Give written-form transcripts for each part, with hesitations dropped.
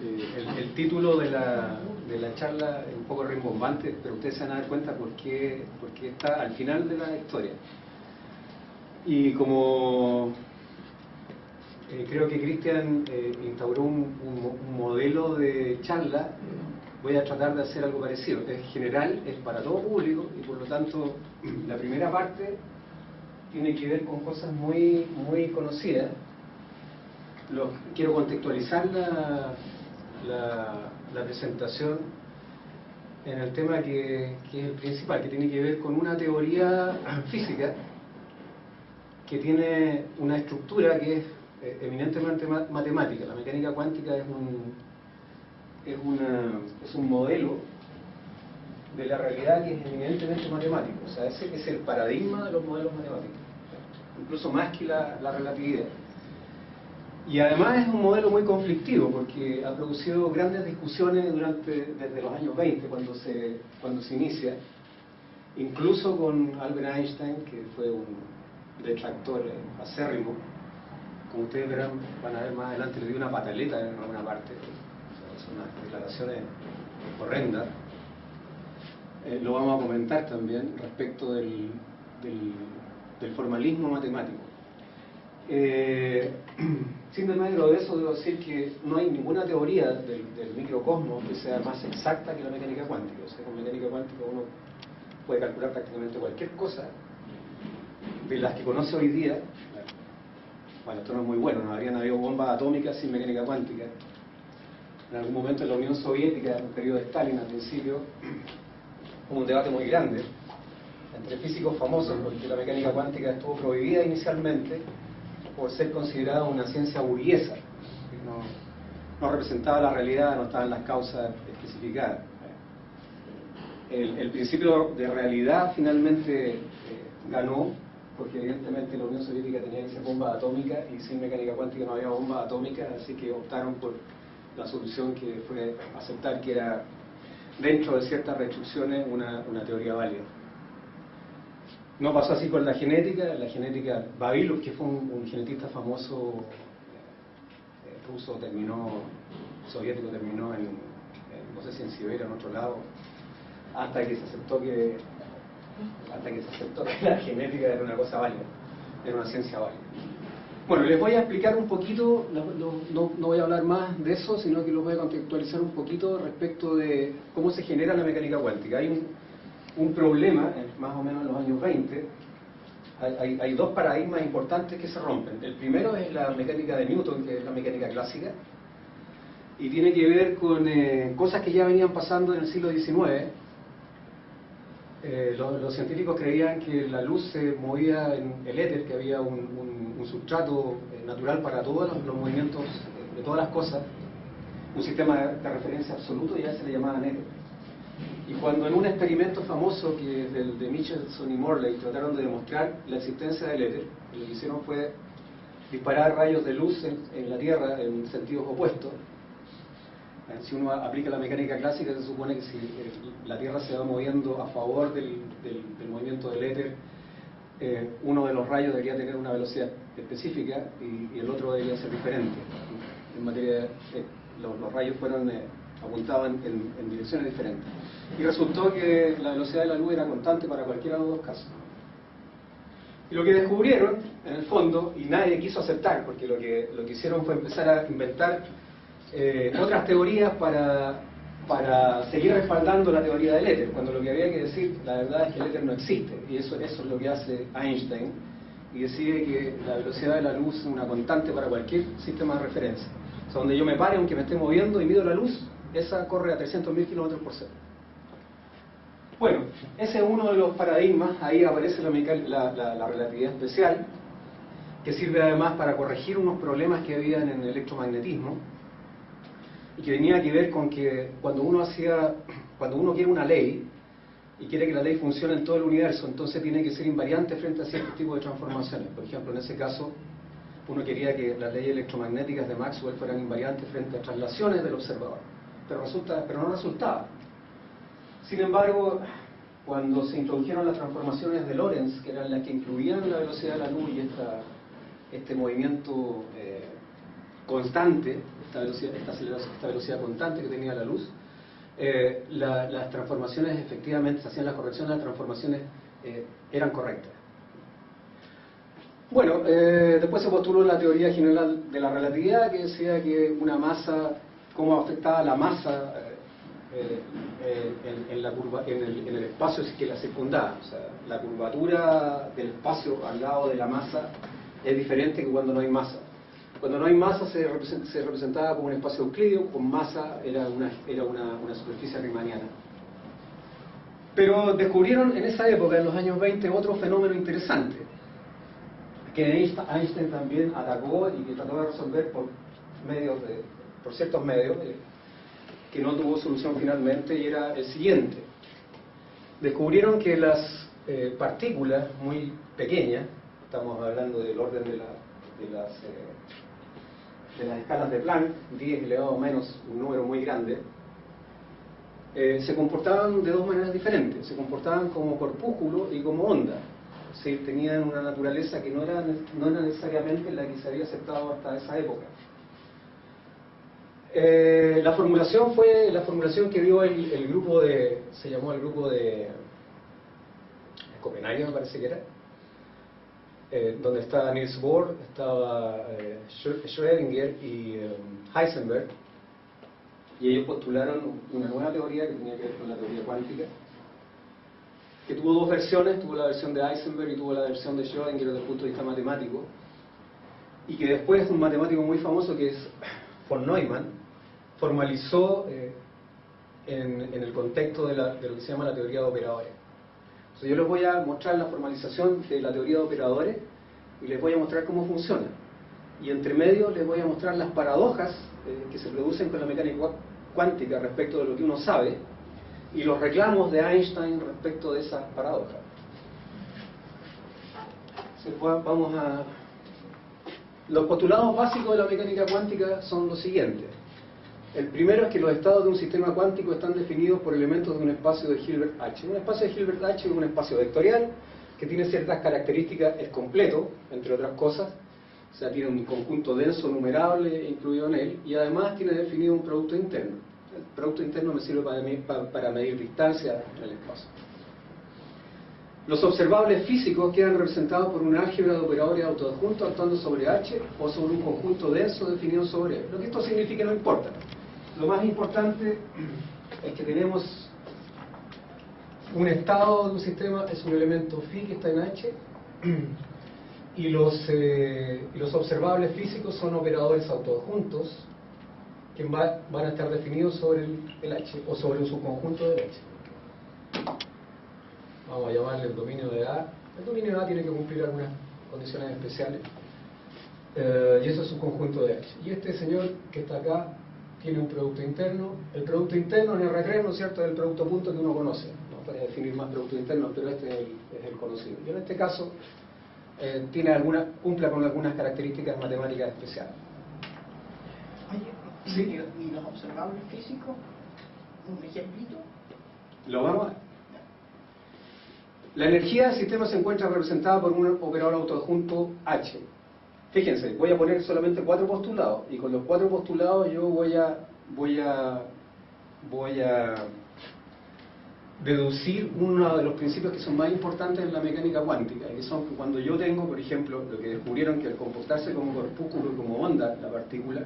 El título de la charla es un poco rimbombante, pero ustedes se van a dar cuenta porque está al final de la historia. Y como creo que Cristian instauró un modelo de charla, voy a tratar de hacer algo parecido. Es general, es para todo público, y por lo tanto la primera parte tiene que ver con cosas muy conocidas. Quiero contextualizar la presentación en el tema que es el principal, que tiene que ver con una teoría física que tiene una estructura que es eminentemente matemática. La mecánica cuántica es un modelo de la realidad que es eminentemente matemático. O sea, ese es el paradigma de los modelos matemáticos, incluso más que la relatividad. Y además es un modelo muy conflictivo porque ha producido grandes discusiones desde los años 20, cuando se inicia, incluso con Albert Einstein, que fue un detractor acérrimo. Como ustedes verán, van a ver más adelante, le dio una pataleta en alguna parte. O sea, son unas declaraciones horrendas. Lo vamos a comentar también respecto del formalismo matemático. Sin desmedro de eso, debo decir que no hay ninguna teoría del microcosmos que sea más exacta que la mecánica cuántica. O sea, con mecánica cuántica uno puede calcular prácticamente cualquier cosa de las que conoce hoy día. Bueno, esto no es muy bueno, no habrían habido bombas atómicas sin mecánica cuántica. En algún momento en la Unión Soviética, en el periodo de Stalin al principio, hubo un debate muy grande entre físicos famosos, porque la mecánica cuántica estuvo prohibida inicialmente por ser considerada una ciencia burguesa, que no representaba la realidad, no estaban las causas especificadas. El principio de realidad finalmente ganó, porque evidentemente la Unión Soviética tenía que ser bomba atómica y sin mecánica cuántica no había bomba atómica, así que optaron por la solución que fue aceptar que era, dentro de ciertas restricciones, una teoría válida. No pasó así con la genética Vavilov, que fue un genetista famoso ruso, soviético, terminó no sé si en Siberia o en otro lado, hasta que se aceptó que la genética era una cosa válida, era una ciencia válida. Bueno, les voy a explicar un poquito, no voy a hablar más de eso, sino que los voy a contextualizar un poquito respecto de cómo se genera la mecánica cuántica. Hay un problema, más o menos en los años 20, hay dos paradigmas importantes que se rompen. El primero es la mecánica de Newton, que es la mecánica clásica, y tiene que ver con cosas que ya venían pasando en el siglo XIX. Los científicos creían que la luz se movía en el éter, que había un sustrato natural para todos los movimientos de todas las cosas, un sistema de referencia absoluto, y a ese le llamaban éter. Y cuando en un experimento famoso que es el de Michelson y Morley trataron de demostrar la existencia del éter, lo que hicieron fue disparar rayos de luz en la Tierra en sentidos opuestos. Si uno aplica la mecánica clásica, se supone que si la Tierra se va moviendo a favor del movimiento del éter, uno de los rayos debería tener una velocidad específica y el otro debería ser diferente. En materia los rayos apuntaban en direcciones diferentes. Y resultó que la velocidad de la luz era constante para cualquiera de los dos casos. Y lo que descubrieron, en el fondo, y nadie quiso aceptar, porque lo que hicieron fue empezar a inventar otras teorías para seguir respaldando la teoría del éter, cuando lo que había que decir, la verdad es que el éter no existe, y eso es lo que hace Einstein, y decide que la velocidad de la luz es una constante para cualquier sistema de referencia. O sea, donde yo me pare, aunque me esté moviendo y mido la luz, esa corre a 300.000 kilómetros por segundo. Bueno, ese es uno de los paradigmas. Ahí aparece la relatividad especial, que sirve además para corregir unos problemas que había en el electromagnetismo, y que tenía que ver con que cuando uno quiere una ley y quiere que la ley funcione en todo el universo, entonces tiene que ser invariante frente a ciertos tipos de transformaciones. Por ejemplo, en ese caso, uno quería que las leyes electromagnéticas de Maxwell fueran invariantes frente a traslaciones del observador, pero no resultaba. Sin embargo, cuando se introdujeron las transformaciones de Lorentz, que eran las que incluían la velocidad de la luz y este movimiento constante, esta velocidad constante que tenía la luz, las transformaciones efectivamente, se hacían las correcciones, las transformaciones eran correctas. Bueno, después se postuló la teoría general de la relatividad, que decía que una masa, cómo afectaba la masa en el espacio que la circundaba. O sea, la curvatura del espacio al lado de la masa es diferente que cuando no hay masa. Cuando no hay masa se representaba como un espacio euclídeo, con masa era una superficie riemanniana. Pero descubrieron en esa época, en los años 20, otro fenómeno interesante, que Einstein también atacó y que trató de resolver por ciertos medios, que no tuvo solución finalmente, y era el siguiente. Descubrieron que las partículas muy pequeñas, estamos hablando del orden de las escalas de Planck, 10 elevado a menos un número muy grande, se comportaban de dos maneras diferentes. Se comportaban como corpúsculo y como onda. Es decir, tenían una naturaleza que no era necesariamente la que se había aceptado hasta esa época. La formulación fue la formulación que dio el grupo se llamó el grupo de Copenhague, me parece que era, donde estaba Niels Bohr, estaba Schrödinger y Heisenberg, y ellos postularon una nueva teoría que tenía que ver con la teoría cuántica, que tuvo dos versiones, tuvo la versión de Heisenberg y tuvo la versión de Schrödinger desde el punto de vista matemático, y que después un matemático muy famoso que es von Neumann formalizó en el contexto de lo que se llama la teoría de operadores. Entonces yo les voy a mostrar la formalización de la teoría de operadores y les voy a mostrar cómo funciona. Y entre medio les voy a mostrar las paradojas que se producen con la mecánica cuántica respecto de lo que uno sabe, y los reclamos de Einstein respecto de esas paradojas. Vamos a... Los postulados básicos de la mecánica cuántica son los siguientes. El primero es que los estados de un sistema cuántico están definidos por elementos de un espacio de Hilbert H. Un espacio de Hilbert H es un espacio vectorial que tiene ciertas características, es completo, entre otras cosas, o sea, tiene un conjunto denso numerable incluido en él, y además tiene definido un producto interno. El producto interno me sirve para medir distancia en el espacio. Los observables físicos quedan representados por una álgebra de operadores autoadjuntos actuando sobre H o sobre un conjunto denso definido sobre él. Lo que esto significa no importa. Lo más importante es que tenemos un estado de un sistema, es un elemento phi que está en H, y los observables físicos son operadores autoadjuntos que van a estar definidos sobre el H o sobre un subconjunto del H. Vamos a llamarle el dominio de A. El dominio de A tiene que cumplir algunas condiciones especiales, y eso es un conjunto de H. Y este señor que está acá tiene un producto interno. El producto interno en R3, ¿no es cierto?, es el producto punto que uno conoce. No puede definir más productos internos, pero este es el conocido. Y en este caso cumple con algunas características matemáticas especiales. Oye, ¿sí? ¿Y los observables físicos? ¿Un ejemplito? Lo vamos a... La energía del sistema se encuentra representada por un operador autoadjunto H. Fíjense, voy a poner solamente 4 postulados, y con los 4 postulados yo voy a deducir uno de los principios que son más importantes en la mecánica cuántica, que son que cuando yo tengo, por ejemplo, lo que descubrieron, que al comportarse como corpúsculo y como onda la partícula,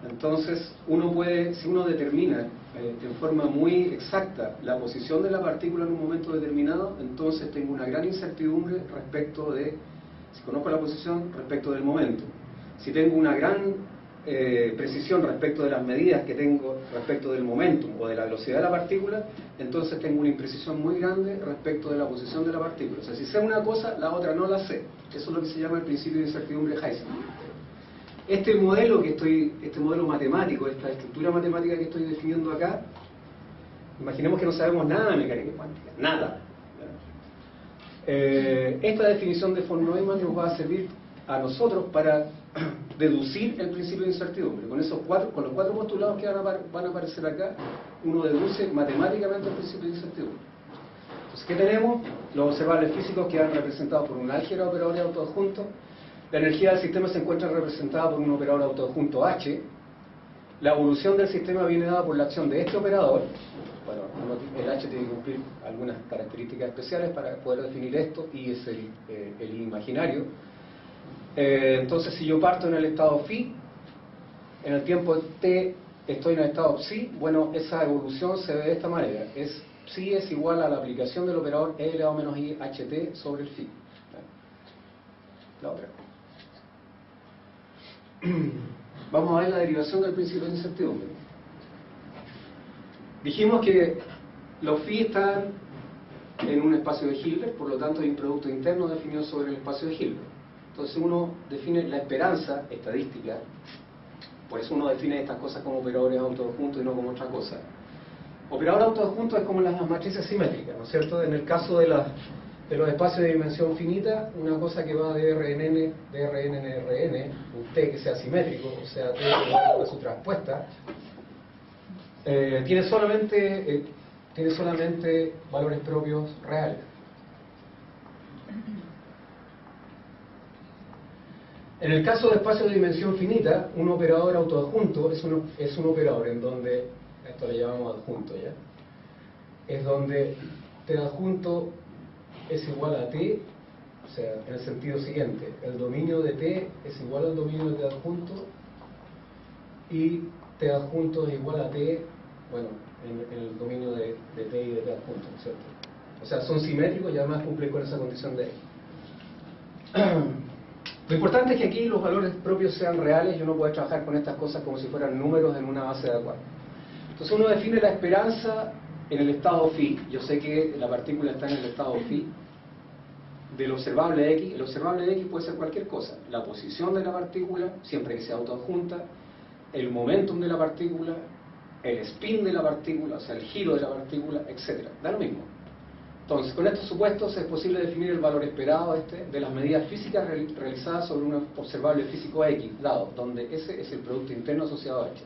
entonces uno puede, si uno determina en forma muy exacta la posición de la partícula en un momento determinado, entonces tengo una gran incertidumbre respecto de, si conozco la posición, respecto del momento. Si tengo una gran precisión respecto de las medidas que tengo respecto del momentum o de la velocidad de la partícula, entonces tengo una imprecisión muy grande respecto de la posición de la partícula. O sea, si sé una cosa, la otra no la sé. Eso es lo que se llama el principio de incertidumbre de Heisenberg. Este modelo matemático, esta estructura matemática que estoy definiendo acá, imaginemos que no sabemos nada de mecánica cuántica, nada. Esta definición de von Neumann nos va a servir a nosotros para deducir el principio de incertidumbre. Con los 4 postulados que van a aparecer acá, uno deduce matemáticamente el principio de incertidumbre. Entonces, ¿qué tenemos? Los observables físicos quedan representados por un álgebra de operadores autoadjuntos. La energía del sistema se encuentra representada por un operador autoadjunto H. La evolución del sistema viene dada por la acción de este operador. Bueno, el H tiene que cumplir algunas características especiales para poder definir esto, y es el imaginario. Entonces, si yo parto en el estado phi, en el tiempo t estoy en el estado psi, bueno, esa evolución se ve de esta manera. Psi es igual a la aplicación del operador e elevado menos i ht sobre el phi. La otra. Vamos a ver la derivación del principio de incertidumbre. Dijimos que los phi están en un espacio de Hilbert, por lo tanto hay un producto interno definido sobre el espacio de Hilbert. Entonces uno define la esperanza estadística, por eso uno define estas cosas como operadores autoadjuntos y no como otra cosa. Operador autoadjunto es como las matrices simétricas, ¿no es cierto? En el caso de los espacios de dimensión finita, una cosa que va de RNN en Rn, un T que sea simétrico, o sea, T igual a su traspuesta, tiene solamente valores propios reales. En el caso de espacios de dimensión finita, un operador autoadjunto es un operador en donde, esto le llamamos adjunto ya, es donde T adjunto es igual a T, o sea, en el sentido siguiente, el dominio de T es igual al dominio de T adjunto, y T adjunto es igual a T, bueno, en el dominio de T y de T adjunto, ¿no es cierto? O sea, son simétricos y además cumplen con esa condición de Lo importante es que aquí los valores propios sean reales y uno puede trabajar con estas cosas como si fueran números en una base de acuerdo. Entonces uno define la esperanza en el estado phi. Yo sé que la partícula está en el estado phi del observable X. El observable X puede ser cualquier cosa. La posición de la partícula, siempre que sea autoadjunta, el momentum de la partícula, el spin de la partícula, o sea, el giro de la partícula, etc. Da lo mismo. Entonces, con estos supuestos es posible definir el valor esperado de las medidas físicas realizadas sobre un observable físico X, dado, donde ese es el producto interno asociado a H.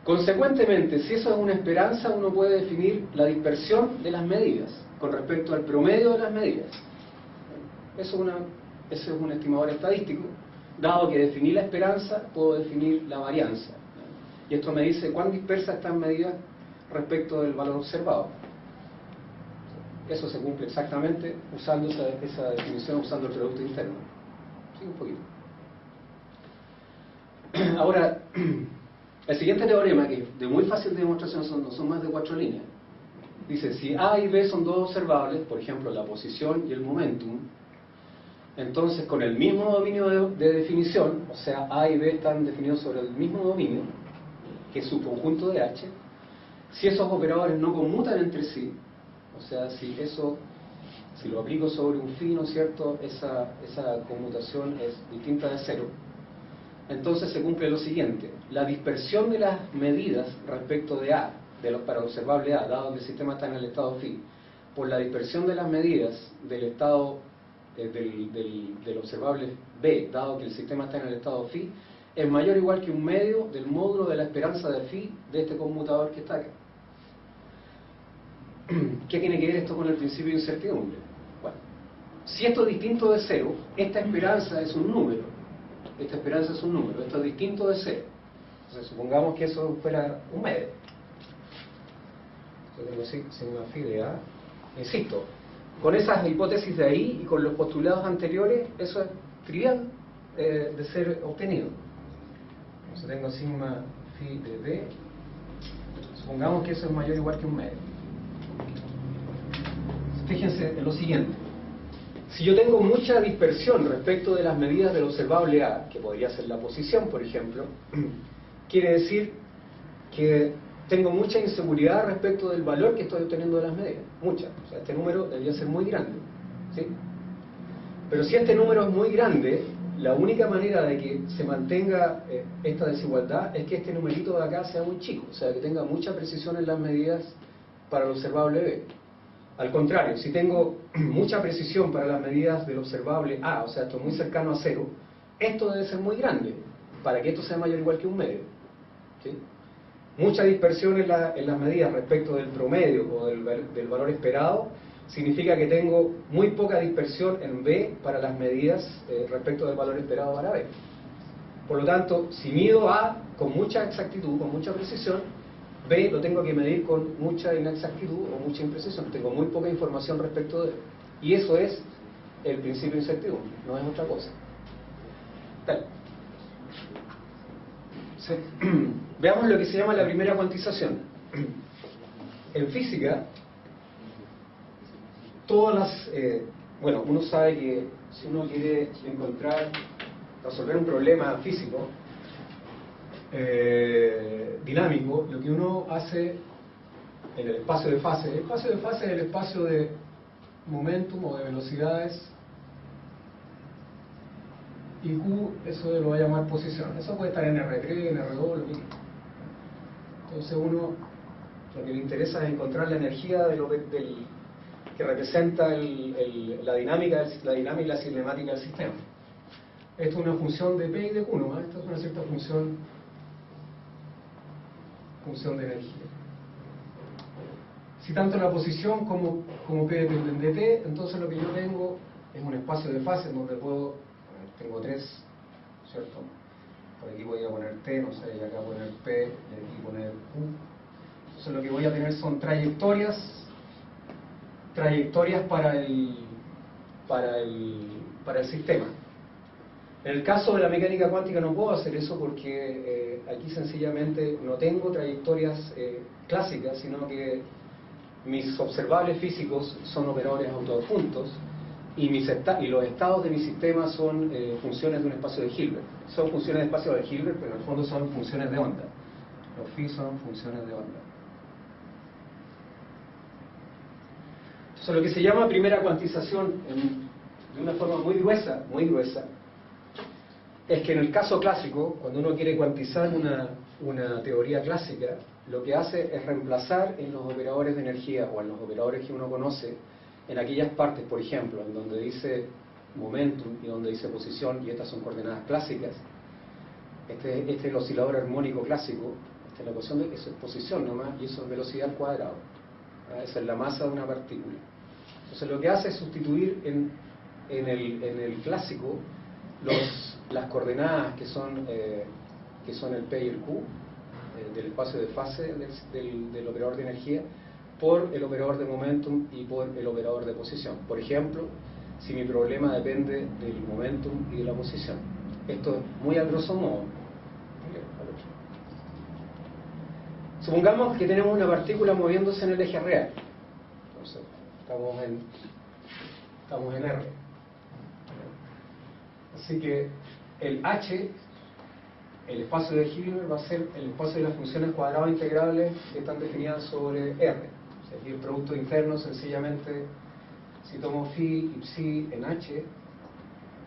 Consecuentemente, si eso es una esperanza, uno puede definir la dispersión de las medidas con respecto al promedio de las medidas. Eso es un estimador estadístico. Dado que definí la esperanza, puedo definir la varianza. Y esto me dice cuán dispersas están medidas respecto del valor observado. Eso se cumple exactamente usando esa definición, usando el producto interno. Sí, un poquito. Ahora, el siguiente teorema, que es de muy fácil demostración, son más de 4 líneas. Dice, si A y B son dos observables, por ejemplo, la posición y el momentum, entonces con el mismo dominio de definición, o sea, A y B están definidos sobre el mismo dominio, que es su conjunto de H, si esos operadores no conmutan entre sí, o sea, si lo aplico sobre un phi, ¿no es cierto?, esa conmutación es distinta de cero, entonces se cumple lo siguiente: la dispersión de las medidas respecto de A, para el observable A, dado que el sistema está en el estado phi, por la dispersión de las medidas del estado del observable B, dado que el sistema está en el estado phi, es mayor o igual que un medio del módulo de la esperanza de phi de este conmutador que está acá. ¿Qué tiene que ver esto con el principio de incertidumbre? Bueno, si esto es distinto de cero, esta esperanza es un número. Esta esperanza es un número. Esto es distinto de cero. Entonces, supongamos que eso fuera un medio. Yo tengo sigma phi de A. Insisto, con esas hipótesis de ahí y con los postulados anteriores, eso es trivial de ser obtenido. Entonces tengo sigma phi de B. Supongamos que eso es mayor o igual que un medio. Fíjense en lo siguiente: si yo tengo mucha dispersión respecto de las medidas del observable A, que podría ser la posición, por ejemplo, quiere decir que tengo mucha inseguridad respecto del valor que estoy obteniendo de las medidas. Mucha. O sea, este número debería ser muy grande, ¿sí? Pero si este número es muy grande, la única manera de que se mantenga esta desigualdad es que este numerito de acá sea muy chico, o sea, que tenga mucha precisión en las medidas para el observable B. Al contrario, si tengo mucha precisión para las medidas del observable A, o sea, esto es muy cercano a cero, esto debe ser muy grande para que esto sea mayor o igual que un medio, ¿sí? Mucha dispersión en las medidas respecto del promedio o del valor esperado significa que tengo muy poca dispersión en B para las medidas respecto del valor esperado para B. Por lo tanto, si mido A con mucha exactitud, con mucha precisión, B lo tengo que medir con mucha inexactitud o mucha imprecisión. Tengo muy poca información respecto de él. Y eso es el principio de incertidumbre, no es otra cosa. Tal. Sí. Veamos lo que se llama la primera cuantización. En física, todas las... bueno, uno sabe que si uno quiere resolver un problema físico, dinámico, lo que uno hace en el espacio de fase es el espacio de momentum o de velocidades, y Q, eso lo va a llamar posición. Eso puede estar en R3, en R2, lo mismo. Entonces uno, lo que le interesa es encontrar la energía que representa la dinámica y la cinemática del sistema. Esto es una función de P y de Q, ¿no? Esto es una cierta función de energía. Si tanto la posición como P dependen de T, entonces lo que yo tengo es un espacio de fase en donde tengo tres, ¿cierto? Por aquí voy a poner T, no sé, y acá poner P, y aquí poner Q. Entonces lo que voy a tener son trayectorias para el sistema. En el caso de la mecánica cuántica no puedo hacer eso porque aquí sencillamente no tengo trayectorias clásicas, sino que mis observables físicos son operadores autoadjuntos y los estados de mi sistema son funciones de un espacio de Hilbert. Son funciones de espacio de Hilbert, pero en el fondo son funciones de onda. Los phi son funciones de onda. Entonces lo que se llama primera cuantización de una forma muy gruesa, es que en el caso clásico, cuando uno quiere cuantizar una teoría clásica, lo que hace es reemplazar en los operadores de energía o en los operadores que uno conoce, en aquellas partes, por ejemplo, en donde dice momentum y donde dice posición, y estas son coordenadas clásicas. Este es el oscilador armónico clásico, esta es la ecuación de eso es posición nomás, y eso es velocidad al cuadrado. Esa es la masa de una partícula. Entonces lo que hace es sustituir en el clásico las coordenadas que son el P y el Q del espacio de fase del operador de energía por el operador de momentum y por el operador de posición. Por ejemplo, si mi problema depende del momentum y de la posición. Esto es muy a grosso modo. Supongamos que tenemos una partícula moviéndose en el eje real. Entonces, estamos en R. Así que el H, el espacio de Hilbert, va a ser el espacio de las funciones cuadradas integrales que están definidas sobre R. O sea, aquí el producto interno, sencillamente, si tomo phi y psi en H,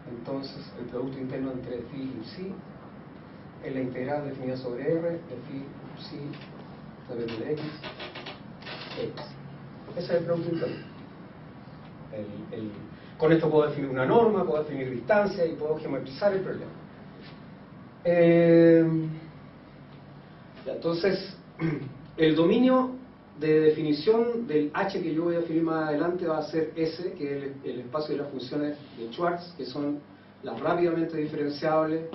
entonces el producto interno entre phi y psi es la integral definida sobre R de phi, psi, depende de X. Ese es el producto interno. Con esto puedo definir una norma, puedo definir distancia y puedo geometrizar el problema. Entonces, el dominio de definición del H que yo voy a definir más adelante va a ser S, que es el espacio de las funciones de Schwartz, que son las rápidamente diferenciables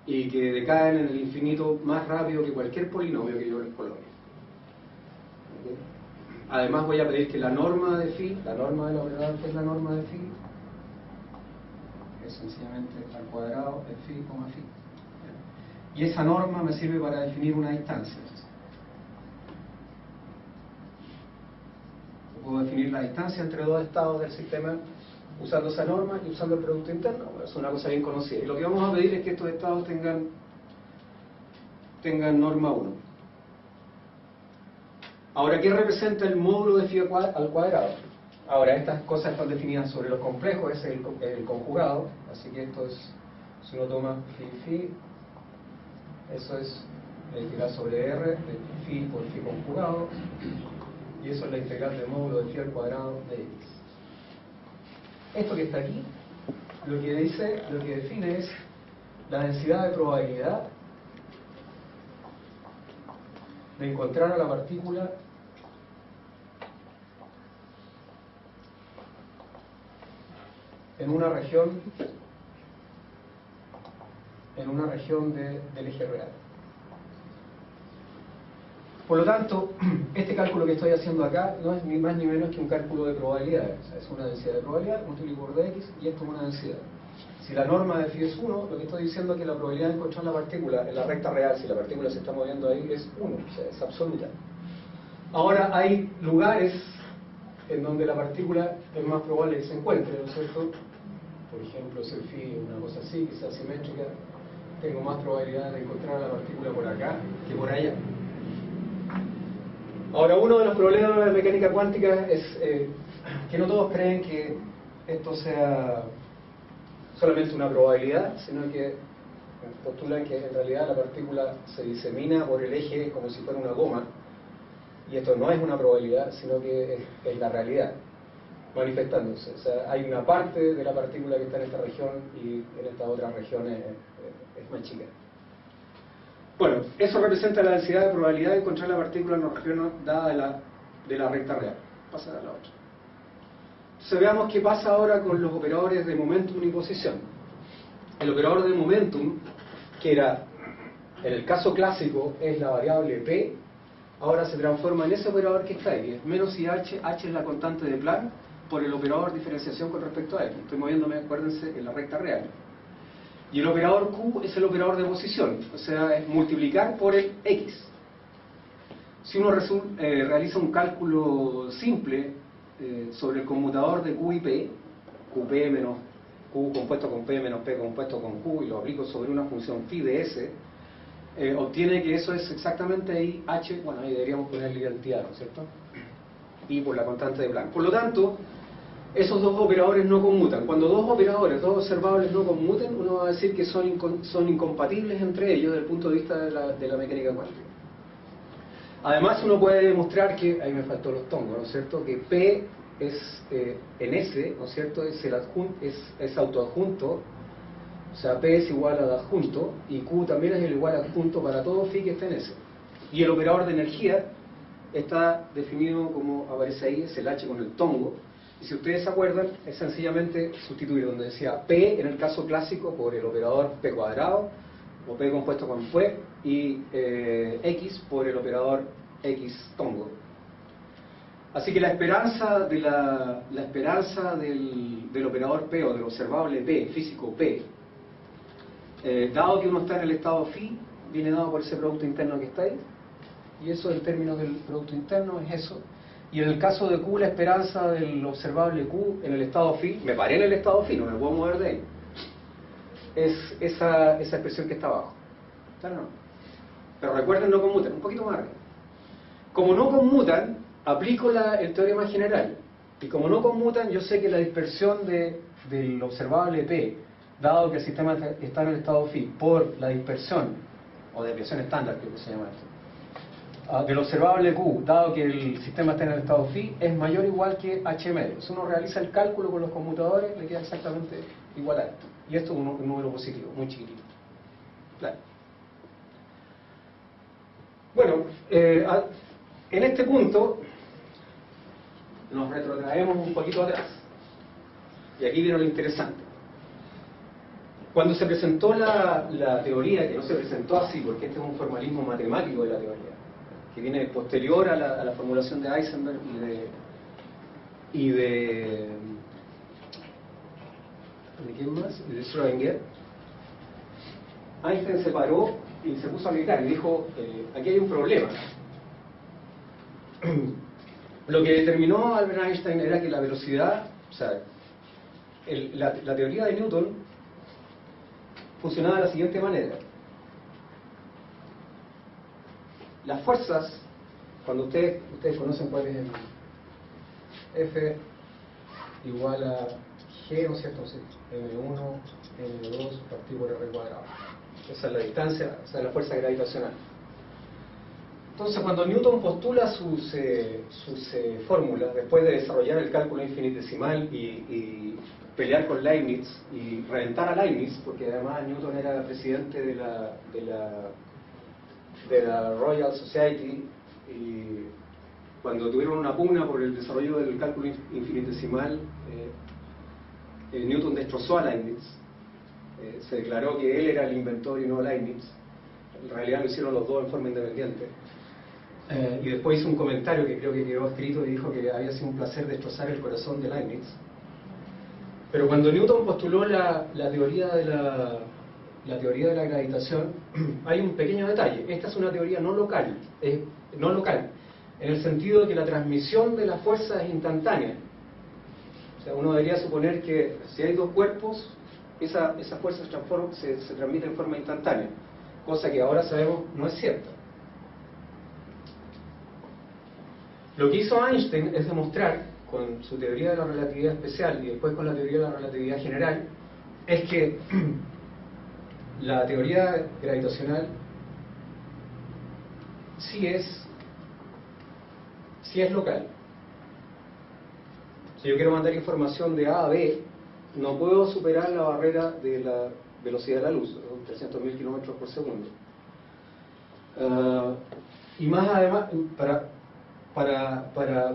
y que decaen en el infinito más rápido que cualquier polinomio que yo les coloque. Además voy a pedir que la norma de phi, la norma del operador que es la norma de phi, es sencillamente al cuadrado de phi, phi. Y esa norma me sirve para definir una distancia. Puedo definir la distancia entre dos estados del sistema usando esa norma y usando el producto interno. Bueno, es una cosa bien conocida. Y lo que vamos a pedir es que estos estados tengan norma 1. Ahora, ¿qué representa el módulo de phi al cuadrado? Ahora, estas cosas están definidas sobre los complejos, ese es el conjugado, así que esto es, si uno toma phi, eso es la integral sobre R de phi por phi conjugado, y eso es la integral del módulo de phi al cuadrado de X. Esto que está aquí, lo que define es la densidad de probabilidad de encontrar a la partícula en una región del eje real. Por lo tanto, este cálculo que estoy haciendo acá no es ni más ni menos que un cálculo de probabilidades. O sea, es una densidad de probabilidad, multiplico por dx, y esto es una densidad. Si la norma de phi es 1, lo que estoy diciendo es que la probabilidad de encontrar la partícula en la recta real, si la partícula se está moviendo ahí, es 1, o sea, es absoluta. Ahora, hay lugares en donde la partícula es más probable que se encuentre, ¿no es cierto? Por ejemplo, si el phi es una cosa así, que sea simétrica, tengo más probabilidad de encontrar la partícula por acá que por allá. Ahora, uno de los problemas de mecánica cuántica es que no todos creen que esto sea solamente una probabilidad, sino que postulan que en realidad la partícula se disemina por el eje como si fuera una goma, y esto no es una probabilidad, sino que es la realidad manifestándose. O sea, hay una parte de la partícula que está en esta región y en esta otra región es más chica. Bueno, eso representa la densidad de probabilidad de encontrar la partícula en la región dada de la recta real. Pasar a la otra. Entonces veamos qué pasa ahora con los operadores de momentum y posición. El operador de momentum, que era, en el caso clásico, es la variable P, ahora se transforma en ese operador que está ahí, es menos IH, H es la constante de Planck, por el operador de diferenciación con respecto a X. Estoy moviéndome, acuérdense, en la recta real. Y el operador Q es el operador de posición, o sea, es multiplicar por el X. Si uno realiza un cálculo simple sobre el conmutador de Q y P, QP menos Q compuesto con P menos P compuesto con Q, y lo aplico sobre una función phi de S, obtiene que eso es exactamente IH, bueno, ahí deberíamos ponerle identidad, ¿no es cierto? Y por la constante de Planck. Por lo tanto, esos dos operadores no conmutan. Cuando dos operadores, dos observables no conmuten, uno va a decir que son incompatibles entre ellos desde el punto de vista de la mecánica cuántica. Además, uno puede demostrar que, ahí me faltó los tongos, ¿no es cierto?, que P es en S, ¿no es cierto?, es autoadjunto, o sea, P es igual a adjunto, y Q también es el igual adjunto para todo phi que esté en S. Y el operador de energía está definido como aparece ahí, es el H con el tongo. Y si ustedes se acuerdan, es sencillamente sustituir donde decía P en el caso clásico por el operador P cuadrado, o P compuesto con P, y X por el operador X tongo. Así que la esperanza del operador P o del observable P, físico P, dado que uno está en el estado phi, viene dado por ese producto interno que está ahí, y eso en términos del producto interno es eso. Y en el caso de Q, la esperanza del observable Q en el estado phi, me paré en el estado phi, no me puedo mover de ahí, es esa expresión que está abajo. ¿Claro o no? Pero recuerden, no conmutan, un poquito más arriba. Como no conmutan, aplico el teorema general. Y como no conmutan, yo sé que la dispersión del observable P, dado que el sistema está en el estado phi, por la dispersión, o desviación estándar, creo que se llama esto, del observable Q, dado que el sistema está en el estado phi, es mayor o igual que H medio. Si uno realiza el cálculo con los conmutadores, le queda exactamente igual a esto. Y esto es un número positivo, muy chiquitito. Claro. Bueno, en este punto nos retrotraemos un poquito atrás. Y aquí viene lo interesante. Cuando se presentó la teoría, que no se presentó así, porque este es un formalismo matemático de la teoría, que viene posterior a la formulación de Heisenberg y de quién más? Y de Schrödinger. Einstein se paró y se puso a gritar y dijo, aquí hay un problema. Lo que determinó Albert Einstein era que la velocidad, o sea, la teoría de Newton funcionaba de la siguiente manera. Las fuerzas, cuando ustedes conocen cuál es el F igual a G, ¿no es cierto? Sí. M1, M2 partido por R cuadrado. Esa es la distancia, esa es la fuerza gravitacional. Entonces, cuando Newton postula sus fórmulas, después de desarrollar el cálculo infinitesimal y pelear con Leibniz y reventar a Leibniz, porque además Newton era presidente de la Royal Society, y cuando tuvieron una pugna por el desarrollo del cálculo infinitesimal, Newton destrozó a Leibniz. Se declaró que él era el inventor y no Leibniz. En realidad lo hicieron los dos en forma independiente. Y después hizo un comentario que creo que quedó escrito y dijo que había sido un placer destrozar el corazón de Leibniz. Pero cuando Newton postuló la teoría de la teoría de la gravitación, hay un pequeño detalle. Esta es una teoría no local, en el sentido de que la transmisión de la fuerza es instantánea. O sea, uno debería suponer que si hay dos cuerpos, esa fuerza se transmite en forma instantánea, cosa que ahora sabemos no es cierta. Lo que hizo Einstein es demostrar, con su teoría de la relatividad especial y después con la teoría de la relatividad general, es que la teoría gravitacional sí es local. Si yo quiero mandar información de A a B, no puedo superar la barrera de la velocidad de la luz, 300.000 kilómetros por segundo. Y más además, para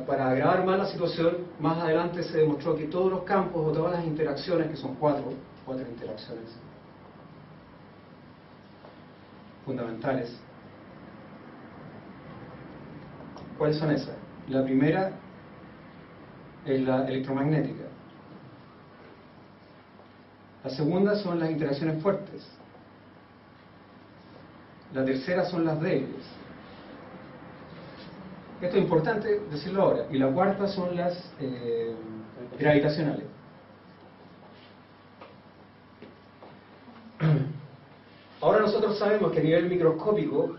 agravar más la situación, más adelante se demostró que todos los campos o todas las interacciones, que son cuatro interacciones fundamentales. ¿Cuáles son esas? La primera es la electromagnética. La segunda son las interacciones fuertes. La tercera son las débiles. Esto es importante decirlo ahora. Y la cuarta son las gravitacionales. Ahora nosotros sabemos que a nivel microscópico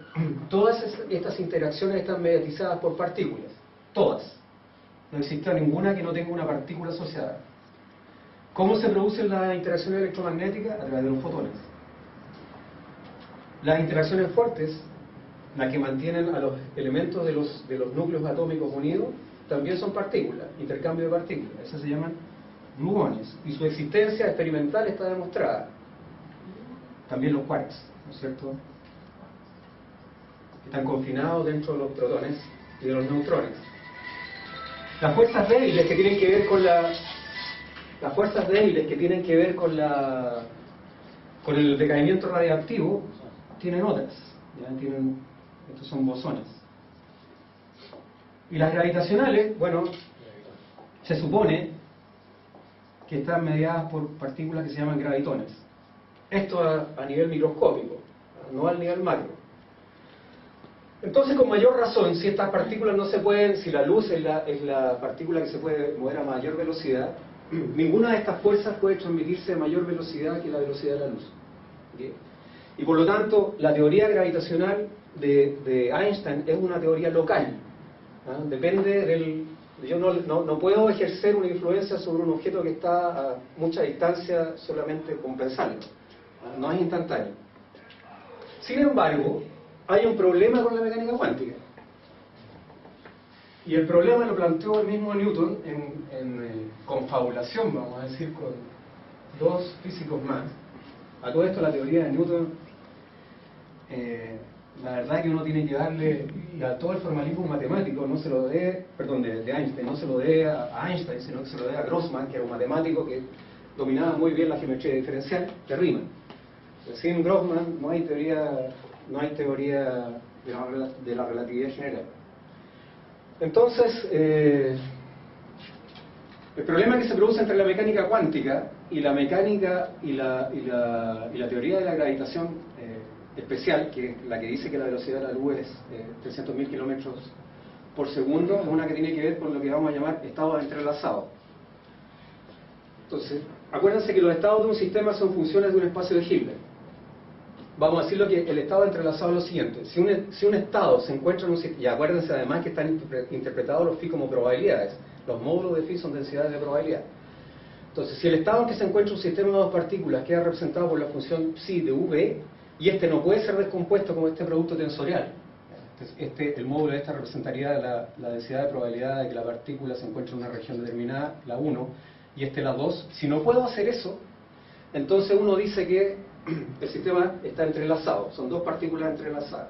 todas estas interacciones están mediatizadas por partículas. Todas. No existe ninguna que no tenga una partícula asociada. ¿Cómo se producen las interacciones electromagnéticas? A través de los fotones. Las interacciones fuertes, las que mantienen a los elementos de los núcleos atómicos unidos, también son partículas, intercambio de partículas. Esas se llaman gluones. Y su existencia experimental está demostrada. También los quarks, ¿no es cierto? Están confinados dentro de los protones y de los neutrones. Las fuerzas débiles que tienen que ver con con el decaimiento radiactivo tienen otras, ¿ya? Estos son bosones. Y las gravitacionales, bueno, se supone que están mediadas por partículas que se llaman gravitones. Esto a nivel microscópico, no al nivel macro. Entonces, con mayor razón, si estas partículas no se pueden, si la luz es la partícula que se puede mover a mayor velocidad, ninguna de estas fuerzas puede transmitirse a mayor velocidad que la velocidad de la luz. ¿Okay? Y por lo tanto, la teoría gravitacional de Einstein es una teoría local. ¿Ah? Depende del... Yo no puedo ejercer una influencia sobre un objeto que está a mucha distancia solamente con pensarlo. ¿Ah? No es instantáneo. Sin embargo, hay un problema con la mecánica cuántica. Y el problema lo planteó el mismo Newton en confabulación, vamos a decir, con dos físicos más. A todo esto la teoría de Newton, la verdad que uno tiene que darle a todo el formalismo matemático, no se lo dé, perdón, de Einstein, no se lo dé a Einstein, sino que se lo dé a Grossman, que era un matemático que dominaba muy bien la geometría diferencial de Riemann. Sin Grossman no hay teoría de la relatividad general. Entonces, el problema que se produce entre la mecánica cuántica y la mecánica y la teoría de la gravitación especial, que es la que dice que la velocidad de la luz es 300.000 kilómetros por segundo, es una que tiene que ver con lo que vamos a llamar estados entrelazados. Entonces, acuérdense que los estados de un sistema son funciones de un espacio de Hilbert. Vamos a decirlo que el estado entrelazado es lo siguiente. Si un estado se encuentra en un sistema, y acuérdense además que están interpretados los phi como probabilidades, los módulos de phi son densidades de probabilidad. Entonces, si el estado en que se encuentra un sistema de dos partículas queda representado por la función psi de v, y este no puede ser descompuesto como este producto tensorial, el módulo de esta representaría la densidad de probabilidad de que la partícula se encuentre en una región determinada, la 1, y la 2. Si no puedo hacer eso, entonces uno dice que el sistema está entrelazado, son dos partículas entrelazadas.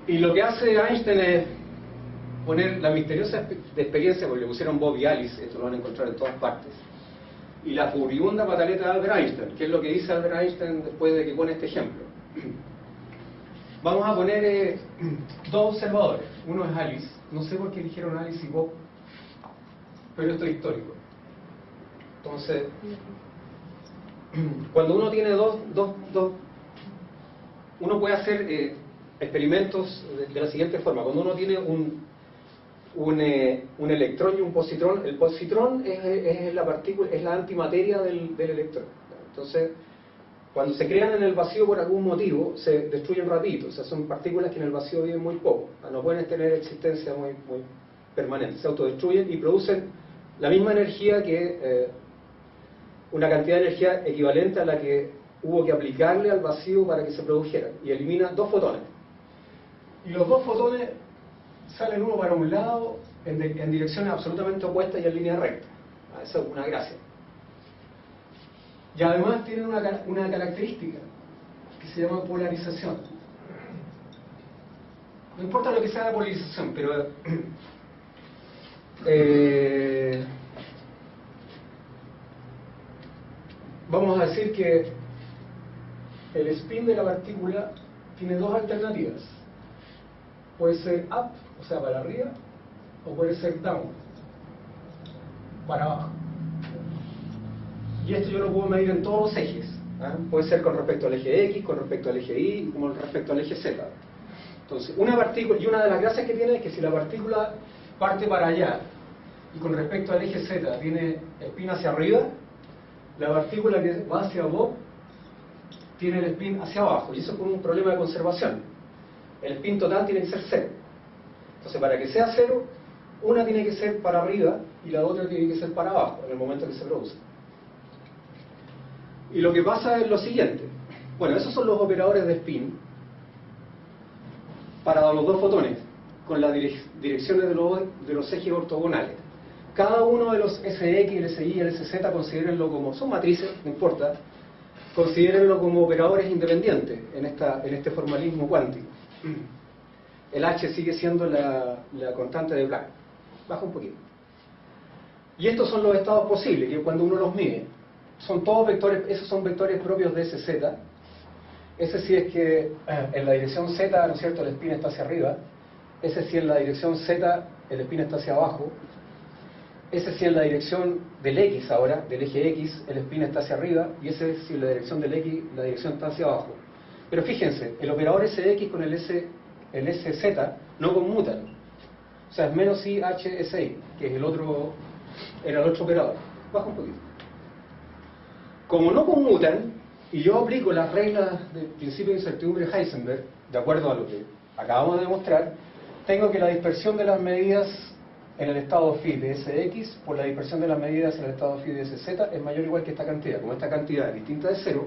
Y lo que hace Einstein es, poner la misteriosa experiencia, porque le pusieron Bob y Alice, esto lo van a encontrar en todas partes, y la furibunda pataleta de Albert Einstein, que es lo que dice Albert Einstein después de que pone este ejemplo. Vamos a poner dos observadores. Uno es Alice, no sé por qué eligieron Alice y Bob, pero esto es histórico. Entonces, cuando uno tiene uno puede hacer experimentos de la siguiente forma. Cuando uno tiene un electrón y un positrón, el positrón es la partícula, es la antimateria del electrón. Entonces, cuando se crean en el vacío por algún motivo, se destruyen rapidito. O sea, son partículas que en el vacío viven muy poco. No pueden tener existencia muy permanente. Se autodestruyen y producen la misma energía que una cantidad de energía equivalente a la que hubo que aplicarle al vacío para que se produjera. Y elimina dos fotones. Y los dos fotones salen uno para un lado en direcciones absolutamente opuestas y en línea recta. Esa es una gracia. Y además tienen una característica que se llama polarización. No importa lo que sea la polarización, pero vamos a decir que el spin de la partícula tiene dos alternativas. Puede ser up, o sea, para arriba, o puede ser down, para abajo. Y esto yo lo puedo medir en todos los ejes. Puede ser con respecto al eje X, con respecto al eje Y, y con respecto al eje Z. Entonces, una partícula, y una de las gracias que tiene es que si la partícula parte para allá, y con respecto al eje Z tiene spin hacia arriba, la partícula que va hacia abajo tiene el spin hacia abajo, y eso es como un problema de conservación. El spin total tiene que ser cero. Entonces, para que sea cero, una tiene que ser para arriba y la otra tiene que ser para abajo en el momento que se produce. Y lo que pasa es lo siguiente. Bueno, esos son los operadores de spin para los dos fotones, con las direcciones de los ejes ortogonales. Cada uno de los SX, el SY y el SZ, considérenlo como, son matrices, no importa, considérenlo como operadores independientes en este formalismo cuántico. El H sigue siendo la constante de Planck. Baja un poquito. Y estos son los estados posibles, que cuando uno los mide, son todos vectores, esos son vectores propios de SZ. Ese sí es que en la dirección Z, ¿no es cierto?, el spin está hacia arriba. Ese sí en la dirección Z, el spin está hacia abajo. Ese sí en la dirección del X ahora, del eje X, el spin está hacia arriba. Y ese sí en la dirección del X, la dirección está hacia abajo. Pero fíjense, el operador SX con el SZ no conmutan. O sea, es menos I, H, SI, que es era el otro operador. Baja un poquito. Como no conmutan, y yo aplico las reglas del principio de incertidumbre de Heisenberg, de acuerdo a lo que acabamos de demostrar, tengo que la dispersión de las medidas en el estado phi de Sx por la dispersión de las medidas en el estado phi de Sz es mayor o igual que esta cantidad. Como esta cantidad es distinta de cero,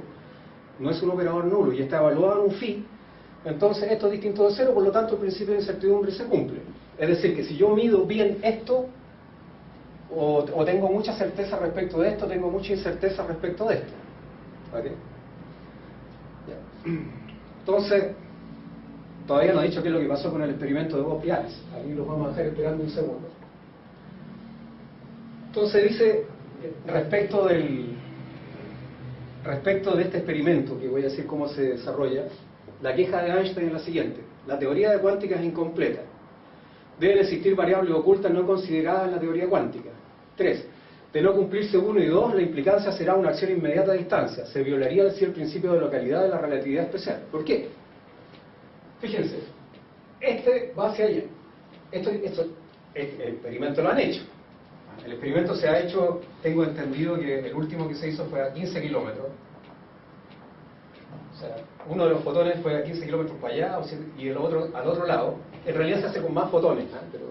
no es un operador nulo y está evaluado en un phi, entonces esto es distinto de cero, por lo tanto el principio de incertidumbre se cumple. Es decir, que si yo mido bien esto, o tengo mucha certeza respecto de esto, tengo mucha incerteza respecto de esto. ¿Okay? Entonces, todavía no he dicho qué es lo que pasó con el experimento de Bob y Alice. Aquí los vamos a dejar esperando un segundo. Entonces dice, respecto de este experimento, que voy a decir cómo se desarrolla, la queja de Einstein es la siguiente: la teoría de cuántica es incompleta. Deben existir variables ocultas no consideradas en la teoría cuántica. 3. De no cumplirse 1 y 2, la implicancia será una acción inmediata a distancia. Se violaría así el principio de localidad de la relatividad especial. ¿Por qué? Fíjense, este va hacia allá. El experimento lo han hecho. El experimento se ha hecho, tengo entendido que el último que se hizo fue a 15 kilómetros. O sea, uno de los fotones fue a 15 kilómetros para allá y el otro al otro lado. En realidad se hace con más fotones, pero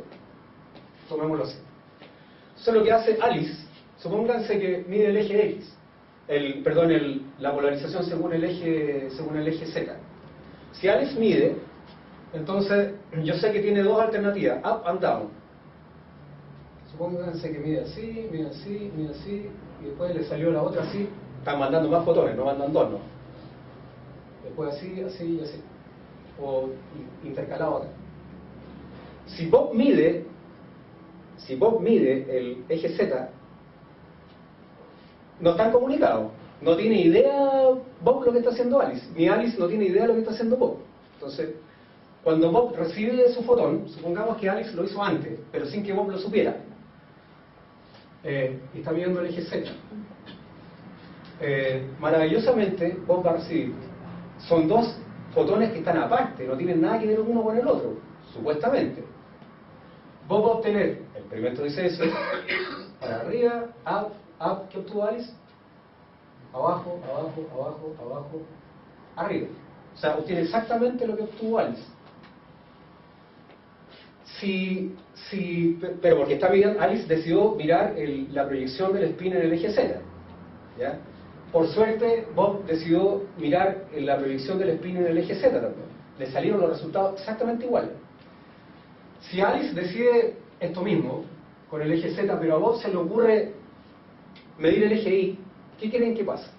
tomémoslo así. Entonces lo que hace Alice, supónganse que mide el eje X, la polarización según el eje Z. Si Alice mide, entonces yo sé que tiene dos alternativas, up and down. Supónganse que mide así, mide así, mide así, y después le salió la otra así. Están mandando más fotones, no mandan dos, ¿no? Después así, así y así. O intercalado acá. si Bob mide el eje Z, no están comunicados. No tiene idea Bob lo que está haciendo Alice, ni Alice no tiene idea de lo que está haciendo Bob. Entonces, cuando Bob recibe su fotón, supongamos que Alice lo hizo antes, pero sin que Bob lo supiera, y está midiendo el eje Z. Maravillosamente, Bob va a recibir. Son dos fotones que están aparte, no tienen nada que ver uno con el otro, supuestamente. Bob va a obtener, el experimento dice eso, para arriba, up, ¿qué obtuvo Alice? Abajo, abajo, abajo, abajo, arriba. O sea, obtiene exactamente lo que obtuvo Alice. Pero porque está mirando, Alice decidió mirar la proyección del spin en el eje Z. ¿Ya? Por suerte, Bob decidió mirar la proyección del spin en el eje Z también. Le salieron los resultados exactamente iguales. Si Alice decide esto mismo, con el eje Z, pero a Bob se le ocurre medir el eje Y, ¿qué creen que pasa?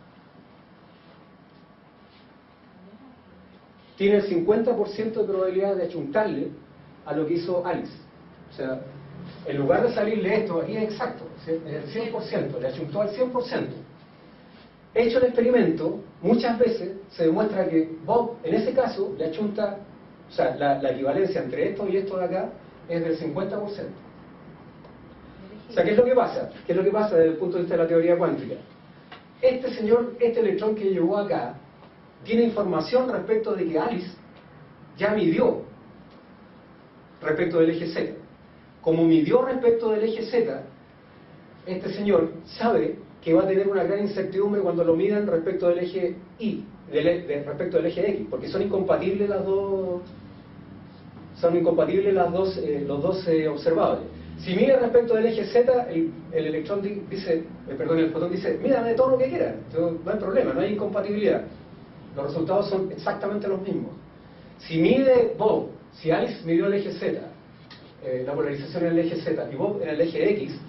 Tiene el 50% de probabilidad de achuntarle a lo que hizo Alice. O sea, en lugar de salirle esto, aquí es exacto, es el 100%, le achuntó al 100%. Hecho el experimento, muchas veces se demuestra que Bob, en ese caso, le achunta, o sea, la equivalencia entre esto y esto de acá es del 50%. O sea, ¿qué es lo que pasa? ¿Qué es lo que pasa desde el punto de vista de la teoría cuántica? Este electrón que llegó acá, tiene información respecto de que Alice ya midió respecto del eje Z. Como midió respecto del eje Z, este señor sabe que va a tener una gran incertidumbre cuando lo midan respecto del eje Y, respecto del eje X, porque son incompatibles los dos observables. Si mide respecto del eje Z, el fotón dice, mírame todo lo que quiera, no hay problema, no hay incompatibilidad. Los resultados son exactamente los mismos. Si mide Bob, si Alice midió el eje Z, la polarización en el eje Z, y Bob en el eje X,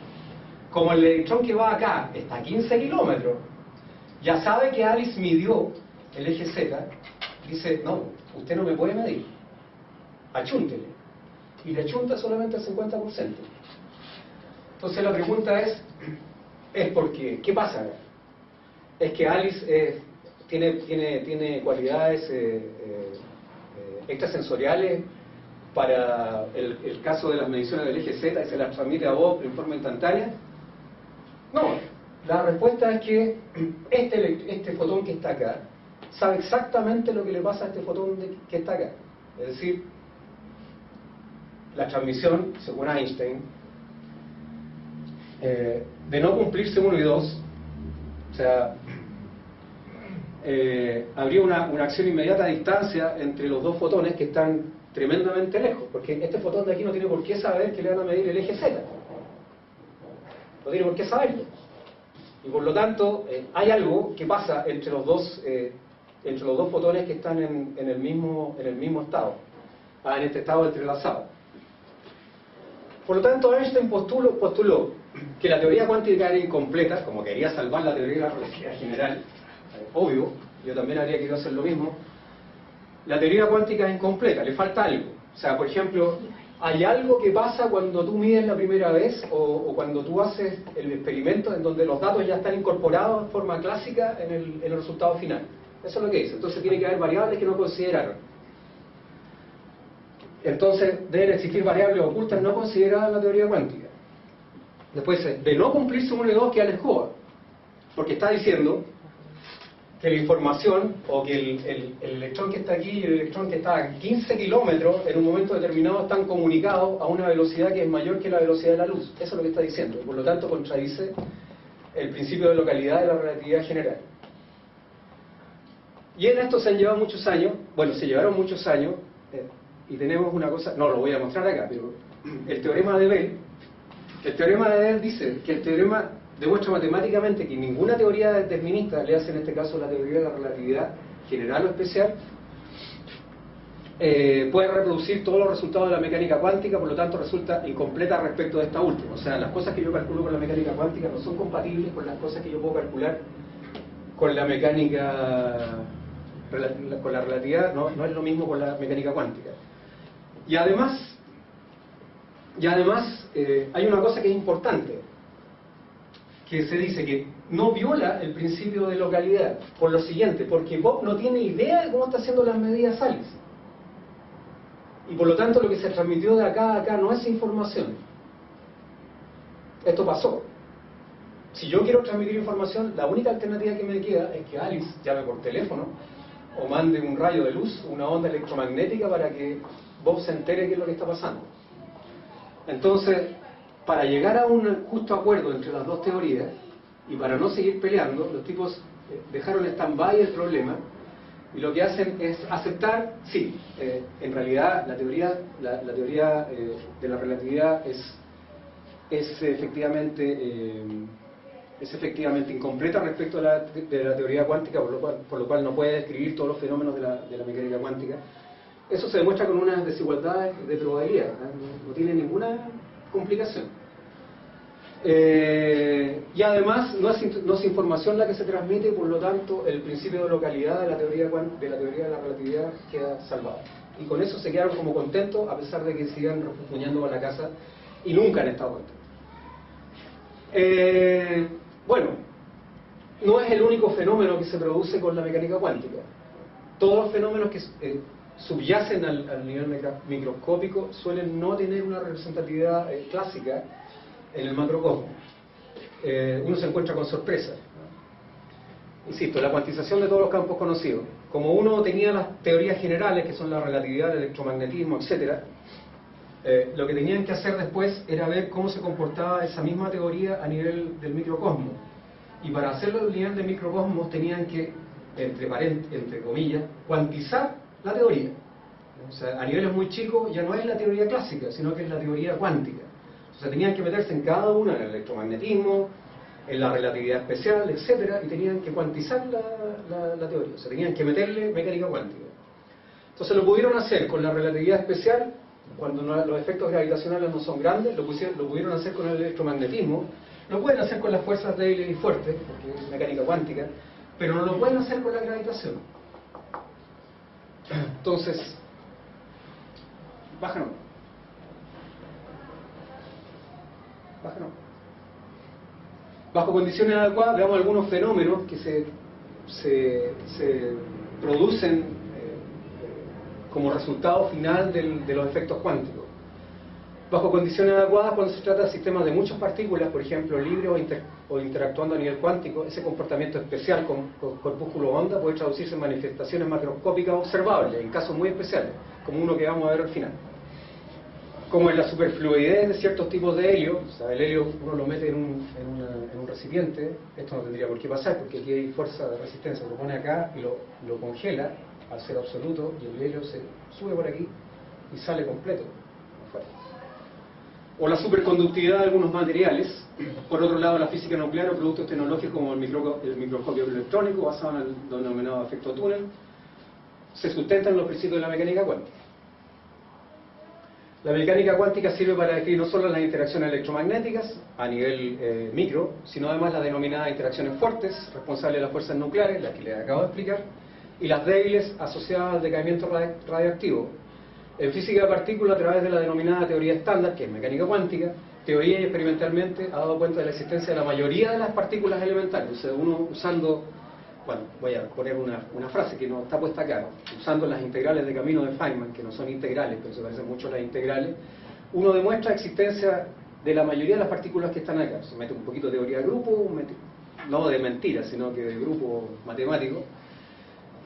como el electrón que va acá está a 15 kilómetros, ya sabe que Alice midió el eje Z, dice, no, usted no me puede medir, achúntele. Y le achunta solamente el 50%. Entonces la pregunta es ¿por qué? ¿Qué pasa acá? Es que Alice tiene cualidades extrasensoriales para el caso de las mediciones del eje Z y se las transmite a Bob en forma instantánea. No, la respuesta es que este fotón que está acá sabe exactamente lo que le pasa a este fotón que está acá. Es decir, la transmisión, según Einstein, de no cumplirse 1 y 2, o sea, habría una acción inmediata a distancia entre los dos fotones que están tremendamente lejos, porque este fotón de aquí no tiene por qué saber que le van a medir el eje Z, no tiene por qué saberlo, y por lo tanto hay algo que pasa entre los dos fotones que están en el mismo estado, en este estado entrelazado. Por lo tanto, Einstein postuló que la teoría cuántica era incompleta, como quería salvar la teoría de la relatividad general. Obvio, yo también habría querido hacer lo mismo. La teoría cuántica es incompleta, le falta algo. O sea, por ejemplo, hay algo que pasa cuando tú mides la primera vez o cuando tú haces el experimento en donde los datos ya están incorporados en forma clásica en el resultado final. Eso es lo que dice. Entonces tiene que haber variables que no consideraron. Entonces deben existir variables ocultas no consideradas en la teoría cuántica. Después, de no cumplirse 1 y 2 queda la escoba, porque está diciendo que la información, o que el electrón que está aquí y el electrón que está a 15 kilómetros en un momento determinado están comunicados a una velocidad que es mayor que la velocidad de la luz. Eso es lo que está diciendo, y por lo tanto contradice el principio de localidad de la relatividad general. Y en esto se han llevado muchos años, se llevaron muchos años, y tenemos una cosa, no lo voy a mostrar acá, pero el teorema de Bell dice que el teorema demuestra matemáticamente que ninguna teoría determinista, le hace en este caso la teoría de la relatividad general o especial, puede reproducir todos los resultados de la mecánica cuántica, por lo tanto resulta incompleta respecto de esta última. O sea, las cosas que yo calculo con la mecánica cuántica no son compatibles con las cosas que yo puedo calcular con la mecánica, con la relatividad, no es lo mismo con la mecánica cuántica. Y además, Y además hay una cosa que es importante, que se dice que no viola el principio de localidad, por lo siguiente, porque Bob no tiene idea de cómo está haciendo las medidas Alice. Y por lo tanto lo que se transmitió de acá a acá no es información. Esto pasó. Si yo quiero transmitir información, la única alternativa que me queda es que Alice llame por teléfono o mande un rayo de luz, una onda electromagnética para que Bob se entere qué es lo que está pasando. Entonces, para llegar a un justo acuerdo entre las dos teorías y para no seguir peleando, los tipos dejaron stand-by el problema y lo que hacen es aceptar, sí, en realidad la teoría de la relatividad es efectivamente incompleta respecto de la teoría cuántica, por lo cual no puede describir todos los fenómenos de la mecánica cuántica. Eso se demuestra con unas desigualdades de probabilidad, no tiene ninguna complicación. Y además no es información la que se transmite y por lo tanto el principio de localidad de la teoría de la relatividad queda salvado. Y con eso se quedaron como contentos a pesar de que sigan refunfuñando con la casa y nunca han estado contentos. Bueno, no es el único fenómeno que se produce con la mecánica cuántica. Todos los fenómenos que subyacen al nivel microscópico suelen no tener una representatividad clásica en el macrocosmos. Uno se encuentra con sorpresas. Insisto, la cuantización de todos los campos conocidos. Como uno tenía las teorías generales, que son la relatividad, el electromagnetismo, etc., lo que tenían que hacer después era ver cómo se comportaba esa misma teoría a nivel del microcosmos. Y para hacerlo a nivel del microcosmos tenían que, entre comillas, cuantizar la teoría. O sea, a niveles muy chicos ya no es la teoría clásica, sino que es la teoría cuántica. O sea, tenían que meterse en cada una, en el electromagnetismo, en la relatividad especial, etcétera, y tenían que cuantizar la teoría. O sea, tenían que meterle mecánica cuántica. Entonces lo pudieron hacer con la relatividad especial, cuando los efectos gravitacionales no son grandes, lo pudieron hacer con el electromagnetismo, lo pueden hacer con las fuerzas débiles y fuertes, porque es mecánica cuántica, pero no lo pueden hacer con la gravitación. Entonces, bájanos. Bajo condiciones adecuadas, veamos algunos fenómenos que se producen como resultado final de los efectos cuánticos. Bajo condiciones adecuadas, cuando se trata de sistemas de muchas partículas, por ejemplo, libres o interactuando a nivel cuántico, ese comportamiento especial con corpúsculo onda puede traducirse en manifestaciones macroscópicas observables, en casos muy especiales, como uno que vamos a ver al final. Como en la superfluidez de ciertos tipos de helio. O sea, el helio uno lo mete en un recipiente, esto no tendría por qué pasar porque aquí hay fuerza de resistencia, lo pone acá y lo congela al ser absoluto y el helio se sube por aquí y sale completo afuera. O la superconductividad de algunos materiales. Por otro lado, la física nuclear o productos tecnológicos como el microscopio electrónico basado en el denominado efecto túnel se sustentan en los principios de la mecánica cuántica. La mecánica cuántica sirve para describir no solo las interacciones electromagnéticas a nivel micro, sino además las denominadas interacciones fuertes, responsables de las fuerzas nucleares, las que les acabo de explicar, y las débiles asociadas al decaimiento radioactivo. En física de partículas, a través de la denominada teoría estándar, que es mecánica cuántica, teoría y experimentalmente ha dado cuenta de la existencia de la mayoría de las partículas elementales. O sea, uno usando, bueno, voy a poner una frase que no está puesta acá, ¿no? Usando las integrales de camino de Feynman, que no son integrales, pero se parecen mucho a las integrales, uno demuestra la existencia de la mayoría de las partículas que están acá. Se mete un poquito de teoría de grupo, no de mentiras, sino que de grupo matemático,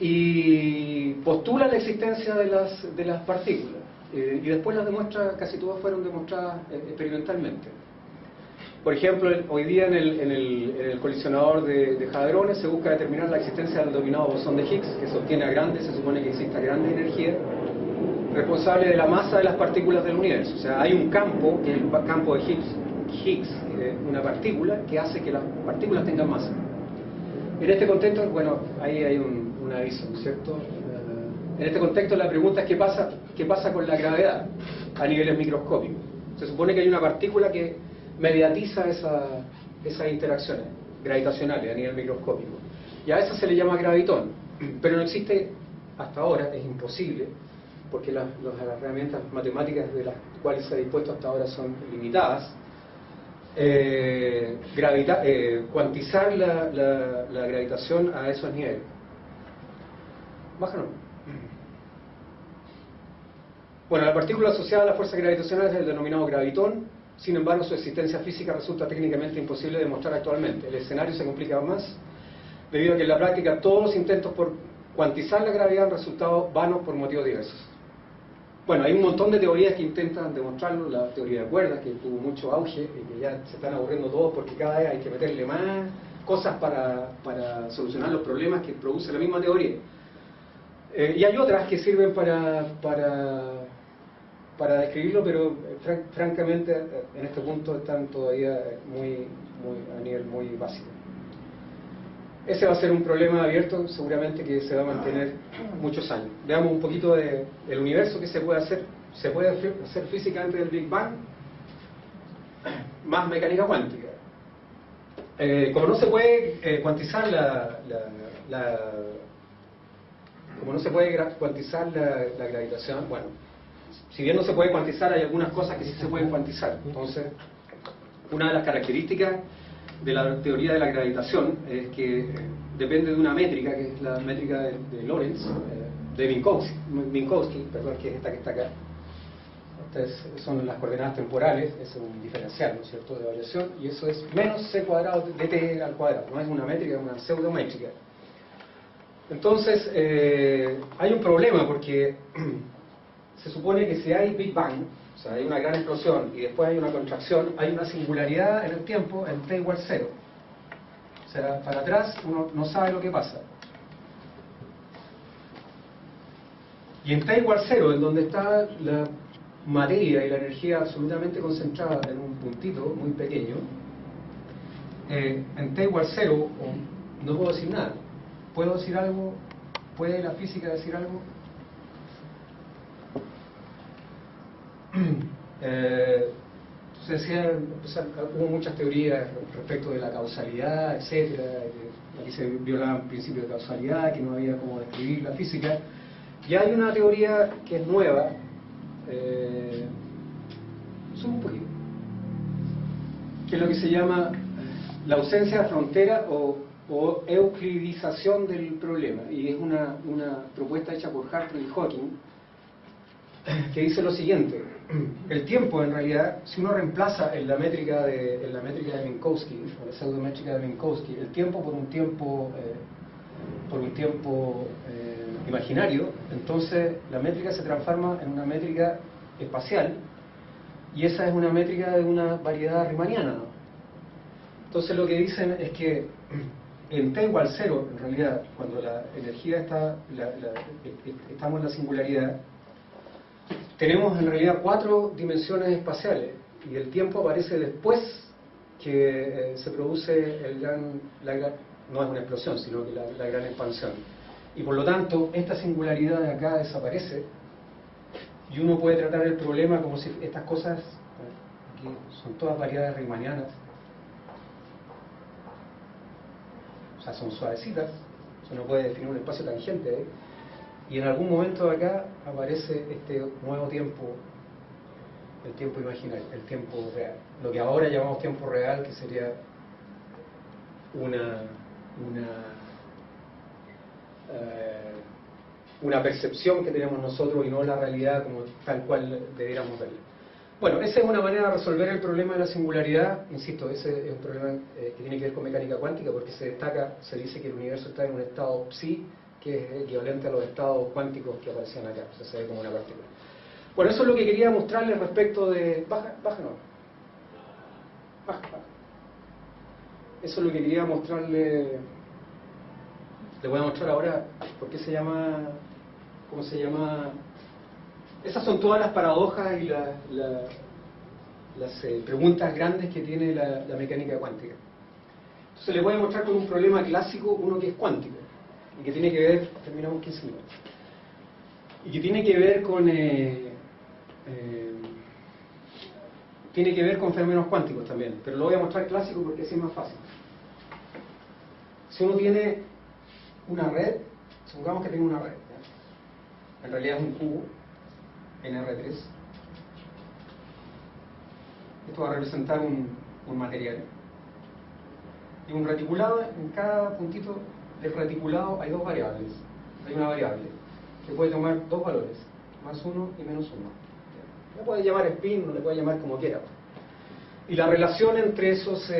y postula la existencia de las partículas. Y después las demuestra, casi todas fueron demostradas experimentalmente. Por ejemplo, hoy día en el colisionador de hadrones se busca determinar la existencia del denominado bosón de Higgs, que sostiene a grandes, se supone que exista grande energía, responsable de la masa de las partículas del universo. O sea, hay un campo, que es el campo de Higgs, una partícula, que hace que las partículas tengan masa. En este contexto, bueno, ahí hay un aviso, ¿cierto? En este contexto la pregunta es ¿qué pasa con la gravedad a niveles microscópicos? Se supone que hay una partícula que mediatiza esas interacciones gravitacionales a nivel microscópico. Y a eso se le llama gravitón. Pero no existe, hasta ahora, es imposible porque las herramientas matemáticas de las cuales se ha dispuesto hasta ahora son limitadas, cuantizar la gravitación a esos niveles. Bájalo. Bueno, la partícula asociada a la fuerza gravitacional es el denominado gravitón. Sin embargo, su existencia física resulta técnicamente imposible de demostrar actualmente. El escenario se complica más debido a que en la práctica todos los intentos por cuantizar la gravedad han resultado vanos por motivos diversos. Bueno, hay un montón de teorías que intentan demostrarlo. La teoría de cuerdas, que tuvo mucho auge y que ya se están aburriendo todos porque cada vez hay que meterle más cosas para solucionar los problemas que produce la misma teoría. Y hay otras que sirven para describirlo, pero francamente en este punto están todavía a nivel muy básico. Ese va a ser un problema abierto, seguramente que se va a mantener muchos años. Veamos un poquito del universo que se puede hacer. Se puede hacer física antes del Big Bang, más mecánica cuántica. Como no se puede cuantizar como no se puede cuantizar la gravitación, bueno, si bien no se puede cuantizar, hay algunas cosas que sí se pueden cuantizar. Entonces, una de las características de la teoría de la gravitación es que depende de una métrica, que es la métrica de Lorentz, de Minkowski, perdón, que es esta que está acá. Estas son las coordenadas temporales, es un diferencial, ¿no es cierto?, de variación, y eso es menos c cuadrado de t al cuadrado. No es una métrica, es una pseudométrica. Entonces, hay un problema porque se supone que si hay Big Bang, o sea, hay una gran explosión y después hay una contracción, hay una singularidad en el tiempo en t igual 0. O sea, para atrás uno no sabe lo que pasa. Y en t igual 0, en donde está la materia y la energía absolutamente concentrada en un puntito muy pequeño, en t igual 0 no puedo decir nada. ¿Puedo decir algo? ¿Puede la física decir algo? Hubo muchas teorías respecto de la causalidad, etcétera, que aquí se violaban principios de causalidad, que no había cómo describir la física. Y hay una teoría que es nueva, solo un poquito, que es lo que se llama la ausencia de frontera o euclidización del problema, y es una propuesta hecha por Hartree y Hawking, que dice lo siguiente: el tiempo, en realidad, si uno reemplaza en la métrica de Minkowski, o la pseudométrica de Minkowski, el tiempo por un tiempo imaginario, entonces la métrica se transforma en una métrica espacial, y esa es una métrica de una variedad riemanniana, ¿no? Entonces lo que dicen es que en t igual 0, en realidad, cuando la energía estamos en la singularidad, tenemos en realidad 4 dimensiones espaciales, y el tiempo aparece después que se produce no es una explosión, sino que la gran expansión. Y por lo tanto, esta singularidad de acá desaparece, y uno puede tratar el problema como si estas cosas, aquí son todas variedades riemannianas, o sea, son suavecitas, uno puede definir un espacio tangente ahí, y en algún momento de acá aparece este nuevo tiempo, el tiempo imaginario, el tiempo real, lo que ahora llamamos tiempo real, que sería una percepción que tenemos nosotros y no la realidad como tal cual debiéramos verla. Bueno, esa es una manera de resolver el problema de la singularidad. Insisto, ese es un problema que tiene que ver con mecánica cuántica, porque se dice que el universo está en un estado psi, que es equivalente a los estados cuánticos que aparecían acá, o sea, se ve como una partícula. Bueno, eso es lo que quería mostrarles respecto de... Baja. Eso es lo que quería mostrarles. Les voy a mostrar ahora por qué se llama... ¿Cómo se llama? Esas son todas las paradojas y las preguntas grandes que tiene la mecánica cuántica. Entonces les voy a mostrar con un problema clásico, uno que es cuántico, y que tiene que ver, terminamos 15 minutos, y que tiene que ver con fenómenos cuánticos también, pero lo voy a mostrar clásico porque así es más fácil. Si uno tiene una red, supongamos que tiene una red, ¿ya? En realidad es un cubo, en R3. Esto va a representar un material. Y un reticulado, en cada puntito del reticulado hay dos variables. Hay una variable que puede tomar dos valores, más 1 y menos 1. Le puede llamar spin, o le puede llamar como quiera. Y la relación entre esos,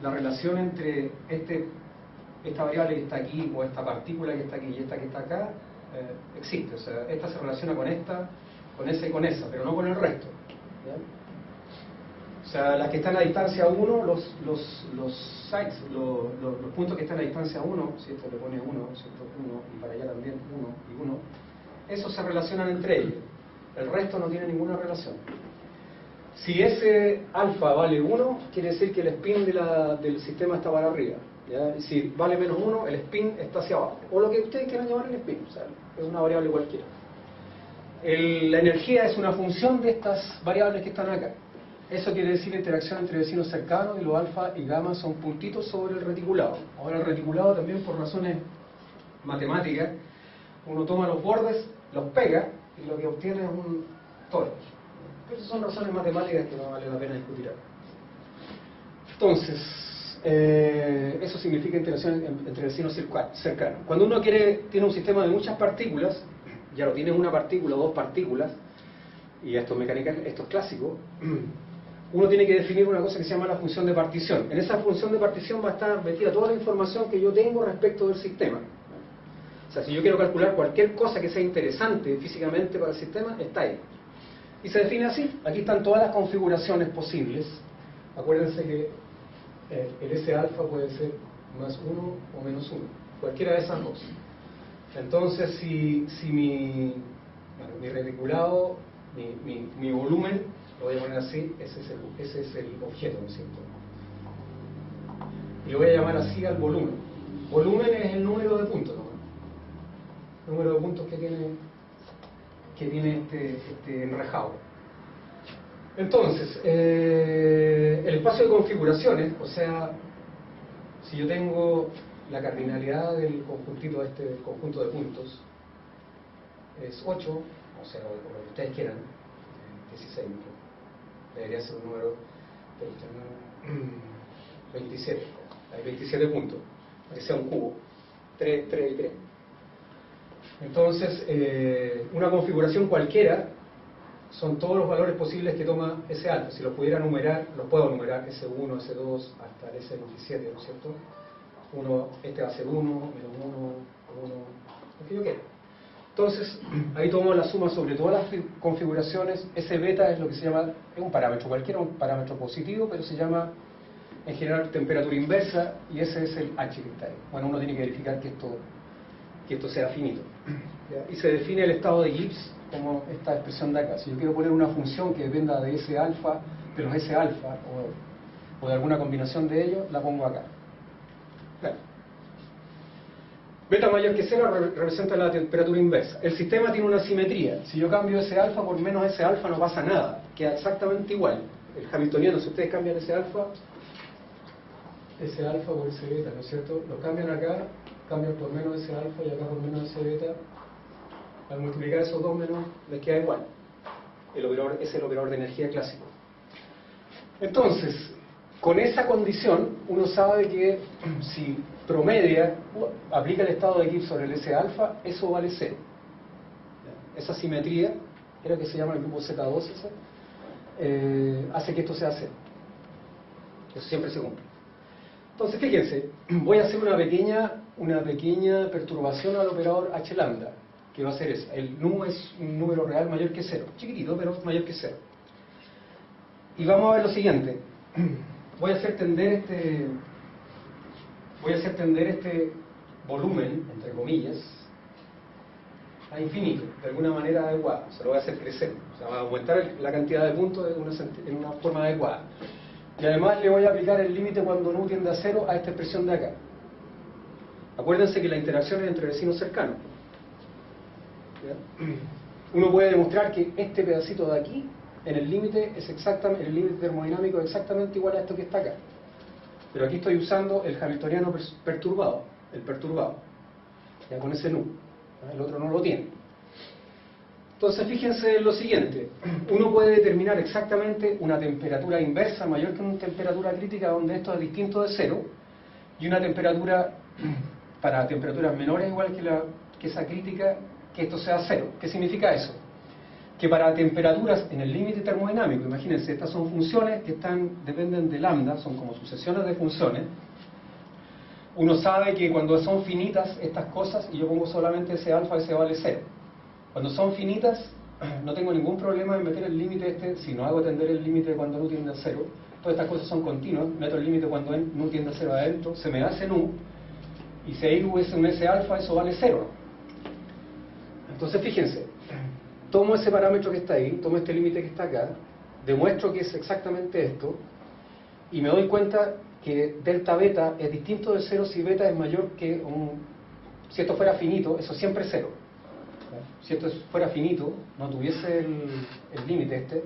la relación entre esta variable que está aquí, o esta partícula que está aquí y esta que está acá, existe. O sea, esta se relaciona con esta, con esa y con esa, pero no con el resto. ¿Ya? O sea, las que están a distancia 1, los sites, los puntos que están a distancia 1, si esto le pone 1, si esto 1, y para allá también 1 y 1, esos se relacionan entre ellos. El resto no tiene ninguna relación. Si ese alfa vale 1, quiere decir que el spin del sistema está para arriba. ¿Ya? Y si vale menos 1, el spin está hacia abajo. O lo que ustedes quieran llamar el spin, o sea, es una variable cualquiera. La energía es una función de estas variables que están acá. Eso quiere decir interacción entre vecinos cercanos, y los alfa y gamma son puntitos sobre el reticulado. Ahora el reticulado también, por razones matemáticas, uno toma los bordes, los pega, y lo que obtiene es un toro. Esas son razones matemáticas que no vale la pena discutir ahora. Entonces, eso significa interacción entre vecinos cercanos. Cuando uno tiene un sistema de muchas partículas, ya lo tiene una partícula o dos partículas, y esto es clásico, uno tiene que definir una cosa que se llama la función de partición. En esa función de partición va a estar metida toda la información que yo tengo respecto del sistema. O sea, si yo quiero calcular cualquier cosa que sea interesante físicamente para el sistema, está ahí. Y se define así. Aquí están todas las configuraciones posibles. Acuérdense que el S alfa puede ser más 1 o menos 1. Cualquiera de esas dos. Entonces, si mi reticulado, mi volumen, lo voy a poner así, ese es el objeto, ¿no es cierto? Y lo voy a llamar así al volumen. Volumen es el número de puntos, ¿no? El número de puntos que tiene este enrejado. Entonces, el espacio de configuraciones, o sea, si yo tengo la cardinalidad del conjuntito del conjunto de puntos, es 8, o sea, o lo que ustedes quieran, 16, debería ser un número 27, hay 27 puntos, que sea un cubo, 3 y 3. Entonces, una configuración cualquiera son todos los valores posibles que toma ese alfa. Si los pudiera numerar, los puedo numerar, S1, S2, hasta el S27, ¿no es cierto? Este va a ser 1, menos 1, lo que yo quiera. Entonces, ahí tomo la suma sobre todas las configuraciones. Ese beta es lo que se llama, es un parámetro cualquiera, un parámetro positivo, pero se llama en general temperatura inversa, y ese es el H que está ahí. Bueno, uno tiene que verificar que esto sea finito. ¿Ya? Y se define el estado de Gibbs como esta expresión de acá. Si yo quiero poner una función que dependa de S alfa, de los S alfa, o de alguna combinación de ellos, la pongo acá. Claro. Beta mayor que 0 representa la temperatura inversa. El sistema tiene una simetría. Si yo cambio S alfa por menos S alfa, no pasa nada. Queda exactamente igual. El hamiltoniano, si ustedes cambian S alfa por S beta, ¿no es cierto? Lo cambian acá, cambian por menos S alfa y acá por menos S beta. Al multiplicar esos dos menos, les queda igual. Es el operador de energía clásico. Entonces, con esa condición, uno sabe que si promedia, aplica el estado de Gibbs sobre el S alfa, eso vale 0. Esa simetría, era que se llama el grupo Z2, hace que esto sea 0. Eso siempre se cumple. Entonces, fíjense, voy a hacer una pequeña perturbación al operador H lambda, que va a ser eso. El nu es un número real mayor que 0. Chiquitito, pero mayor que 0. Y vamos a ver lo siguiente. Voy a hacer tender este volumen, entre comillas, a infinito, de alguna manera adecuada. Se lo voy a hacer crecer. O sea, va a aumentar la cantidad de puntos en una forma adecuada. Y además le voy a aplicar el límite cuando nu tiende a 0 a esta expresión de acá. Acuérdense que la interacción es entre vecinos cercanos. ¿Ya? Uno puede demostrar que este pedacito de aquí, en el límite termodinámico es exactamente igual a esto que está acá. Pero aquí estoy usando el hamiltoniano perturbado, ya con ese nu. El otro no lo tiene. Entonces fíjense en lo siguiente, uno puede determinar exactamente una temperatura inversa mayor que una temperatura crítica donde esto es distinto de cero, y una temperatura para temperaturas menores igual que esa crítica, que esto sea cero. ¿Qué significa eso? Que para temperaturas en el límite termodinámico, imagínense, estas son funciones que dependen de lambda, son como sucesiones de funciones. Uno sabe que cuando son finitas estas cosas, y yo pongo solamente ese alfa, ese vale cero. Cuando son finitas, no tengo ningún problema en meter el límite si no hago tender el límite cuando nu tiende a cero. Todas estas cosas son continuas, meto el límite cuando nu tiende a cero adentro, se me da ese nu, y si ahí hubiese un S alfa, eso vale cero. Entonces fíjense, tomo ese parámetro que está ahí, tomo este límite que está acá, demuestro que es exactamente esto, y me doy cuenta que delta beta es distinto de cero si beta es mayor que si esto fuera finito, eso siempre es cero. Si esto fuera finito, no tuviese el límite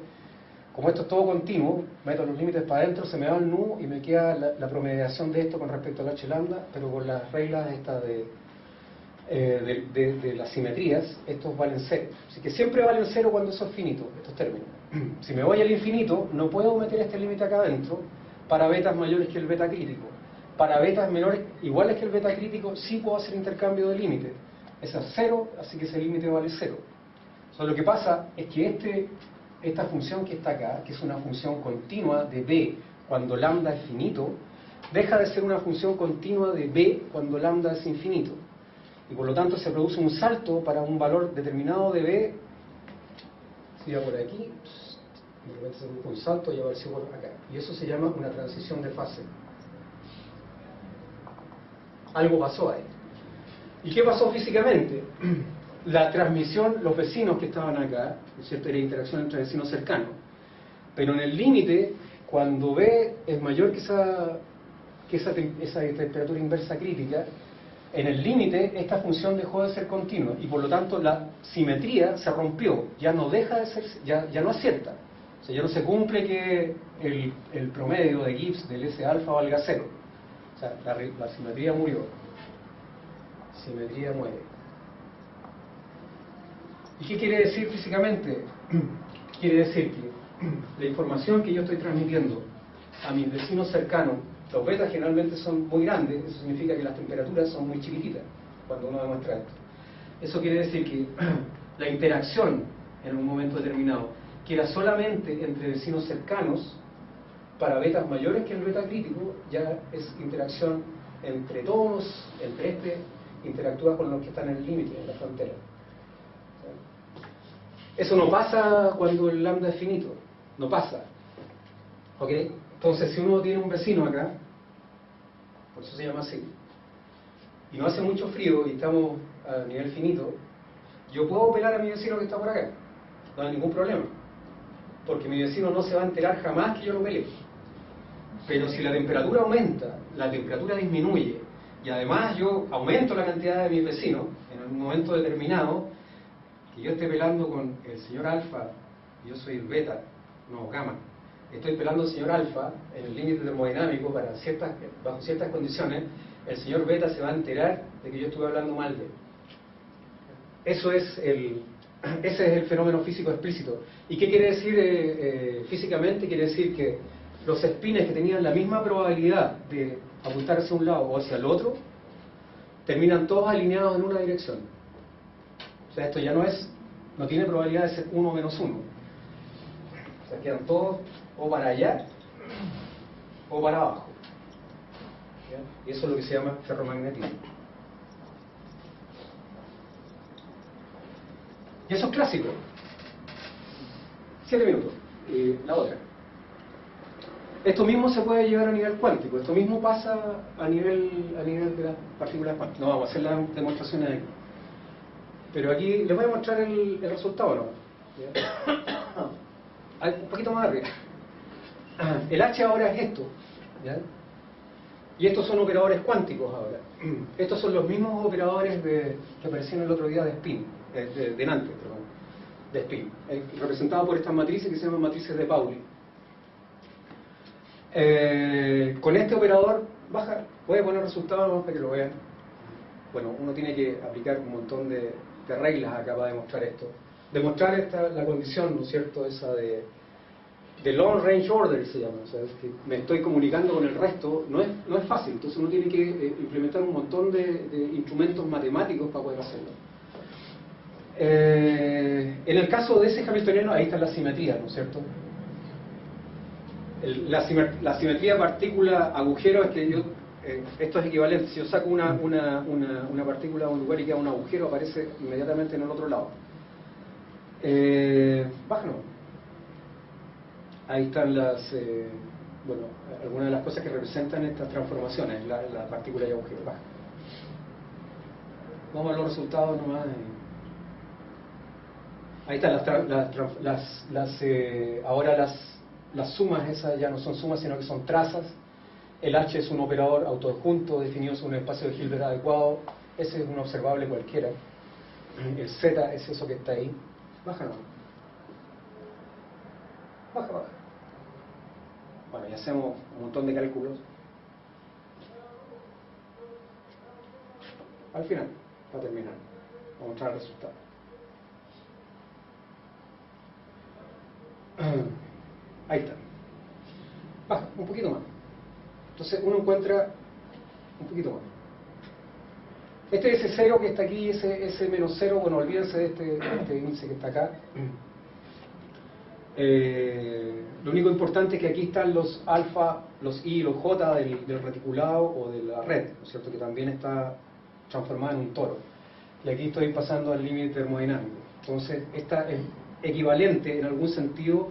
como esto es todo continuo, meto los límites para adentro, se me va el nu y me queda la promediación de esto con respecto al h lambda, pero con las reglas estas de las simetrías, estos valen cero. Así que siempre valen cero cuando eso es finito, estos términos. Si me voy al infinito, no puedo meter este límite acá adentro para betas mayores que el beta crítico. Para betas menores iguales que el beta crítico, sí puedo hacer intercambio de límites. Ese es cero, así que ese límite vale cero. Lo que pasa es que esta función que está acá, que es una función continua de b cuando lambda es finito, deja de ser una función continua de b cuando lambda es infinito. Y por lo tanto se produce un salto para un valor determinado de b, si va por aquí, de repente se produce un salto y apareció por acá. Y eso se llama una transición de fase. Algo pasó ahí. ¿Y qué pasó físicamente? La transmisión, los vecinos que estaban acá, ¿cierto? Era interacción entre vecinos cercanos. Pero en el límite, cuando B es mayor que esa temperatura inversa crítica, en el límite esta función dejó de ser continua y por lo tanto la simetría se rompió, ya no deja de ser, ya no es cierta. O sea, ya no se cumple que el promedio de Gibbs del S alfa valga cero. O sea, la simetría murió. Simetría muere. ¿Y qué quiere decir físicamente? Quiere decir que la información que yo estoy transmitiendo a mis vecinos cercanos, los betas generalmente son muy grandes, eso significa que las temperaturas son muy chiquititas cuando uno demuestra esto. Eso quiere decir que la interacción en un momento determinado, que era solamente entre vecinos cercanos, para betas mayores que el beta crítico, ya es interacción entre todos, interactúa con los que están en el límite, en la frontera. Eso no pasa cuando el lambda es finito, no pasa. ¿Ok? Entonces, si uno tiene un vecino acá, por eso se llama así, y no hace mucho frío y estamos a nivel finito, yo puedo pelar a mi vecino que está por acá, no hay ningún problema, porque mi vecino no se va a enterar jamás que yo lo peleé. Pero si la temperatura aumenta, la temperatura disminuye, y además yo aumento la cantidad de mis vecinos, en un momento determinado, que yo esté pelando con el señor alfa, y yo soy el beta, no gamma, estoy pelando al señor alfa en el límite termodinámico bajo ciertas condiciones, el señor beta se va a enterar de que yo estuve hablando mal de él. Ese es el fenómeno físico explícito. ¿Y qué quiere decir físicamente? Quiere decir que los espines que tenían la misma probabilidad de apuntar hacia un lado o hacia el otro, terminan todos alineados en una dirección. O sea, esto ya no tiene probabilidad de ser 1 menos 1. O sea, quedan todos o para allá o para abajo. ¿Ya? Y eso es lo que se llama ferromagnetismo. Y eso es clásico. 7 minutos. La otra. Esto mismo se puede llevar a nivel cuántico. Esto mismo pasa a nivel de las partículas cuánticas. No vamos a hacer las demostraciones aquí. Pero aquí les voy a mostrar el resultado, ¿no? Un poquito más arriba. El H ahora es esto, ¿ya? Y estos son operadores cuánticos ahora. Estos son los mismos operadores que aparecieron el otro día de spin, de Nantes, perdón, de spin, representados por estas matrices que se llaman matrices de Pauli. Con este operador voy a poner resultados para que lo vean. Bueno, uno tiene que aplicar un montón de reglas acá para demostrar esto. demostrar la condición, ¿no es cierto?, esa de long range order se llama, o sea, es que me estoy comunicando con el resto, no es fácil, entonces uno tiene que implementar un montón de instrumentos matemáticos para poder hacerlo. En el caso de ese hamiltoniano, ahí está la simetría, ¿no es cierto? La simetría partícula-agujero es que esto es equivalente. Si yo saco una partícula de un lugar y queda un agujero, aparece inmediatamente en el otro lado. Bájalo. Ahí están algunas de las cosas que representan estas transformaciones, la partícula y agujero. Baja. Vamos a los resultados nomás. Ahí están ahora las sumas, esas ya no son sumas, sino que son trazas. El H es un operador autoadjunto definido sobre un espacio de Hilbert adecuado. Ese es un observable cualquiera. El Z es eso que está ahí. Baja, no. Baja. Bueno, ya hacemos un montón de cálculos. Al final, para terminar, vamos a mostrar el resultado. Ahí está. Baja, un poquito más. Entonces uno encuentra un poquito más. Ese cero que está aquí, ese menos cero, bueno, olvídense de este índice que está acá. Lo único importante es que aquí están los alfa, los i y los j del reticulado o de la red, ¿no es cierto?, que también está transformada en un toro. Y aquí estoy pasando al límite termodinámico. Entonces, esta es equivalente en algún sentido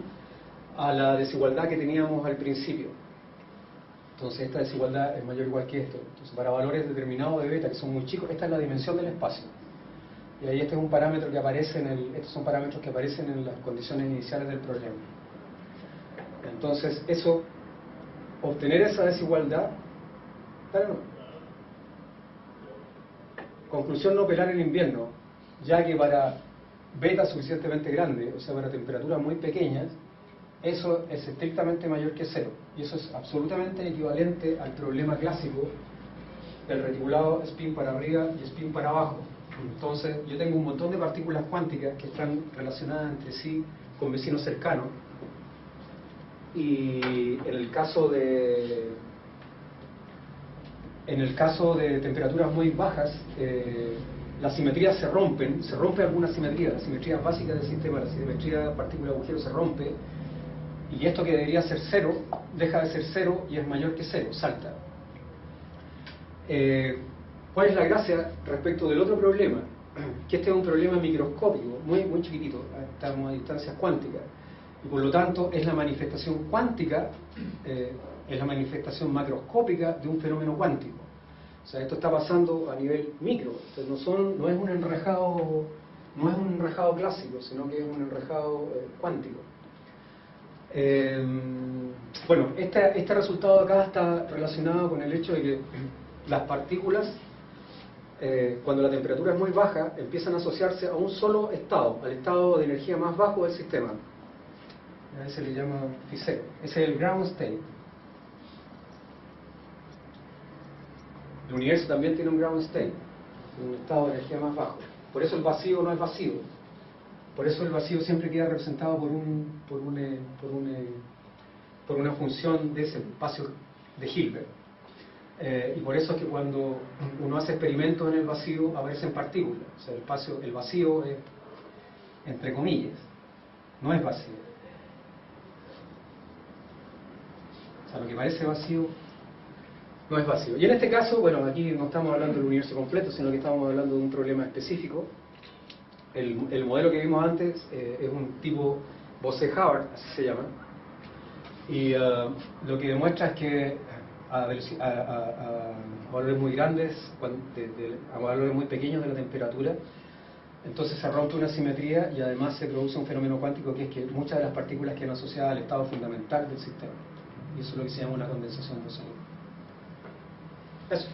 a la desigualdad que teníamos al principio. Entonces, esta desigualdad es mayor o igual que esto. Entonces, para valores determinados de beta, que son muy chicos, esta es la dimensión del espacio. Y ahí este es un parámetro que aparece estos son parámetros que aparecen en las condiciones iniciales del problema. Entonces, obtener esa desigualdad, claro, no. Conclusión: no operar en invierno, ya que para beta suficientemente grande, o sea, para temperaturas muy pequeñas, eso es estrictamente mayor que cero. Y eso es absolutamente equivalente al problema clásico del reticulado spin para arriba y spin para abajo. Entonces, yo tengo un montón de partículas cuánticas que están relacionadas entre sí con vecinos cercanos. Y en el caso de temperaturas muy bajas, las simetrías se rompe alguna simetría, la simetría básica del sistema, la simetría partícula-agujero se rompe, y esto que debería ser cero, deja de ser cero y es mayor que cero, salta. ¿Cuál es la gracia respecto del otro problema? Que este es un problema microscópico, muy chiquitito, estamos a distancias cuánticas, y por lo tanto es la manifestación cuántica, es la manifestación macroscópica de un fenómeno cuántico. O sea, esto está pasando a nivel micro. Entonces no es un enrejado clásico, sino que es un enrejado cuántico. Bueno, este resultado de acá está relacionado con el hecho de que las partículas, cuando la temperatura es muy baja, empiezan a asociarse a un solo estado, al estado de energía más bajo del sistema. A ese le llama Phi0. Ese es el ground state. El universo también tiene un ground state, un estado de energía más bajo. Por eso el vacío no es vacío. Por eso el vacío siempre queda representado por una función de ese espacio de Hilbert. Y por eso es que cuando uno hace experimentos en el vacío aparecen partículas. O sea, el vacío es, entre comillas, no es vacío. O sea, lo que parece vacío no es vacío. Y en este caso, bueno, aquí no estamos hablando del universo completo, sino que estamos hablando de un problema específico. El modelo que vimos antes es un tipo Bose-Hubbard, así se llama. Y lo que demuestra es que a valores muy grandes, a valores muy pequeños de la temperatura, entonces se rompe una simetría y además se produce un fenómeno cuántico, que es que muchas de las partículas quedan asociadas al estado fundamental del sistema. Y eso es lo que se llama una condensación bosoniana. Eso.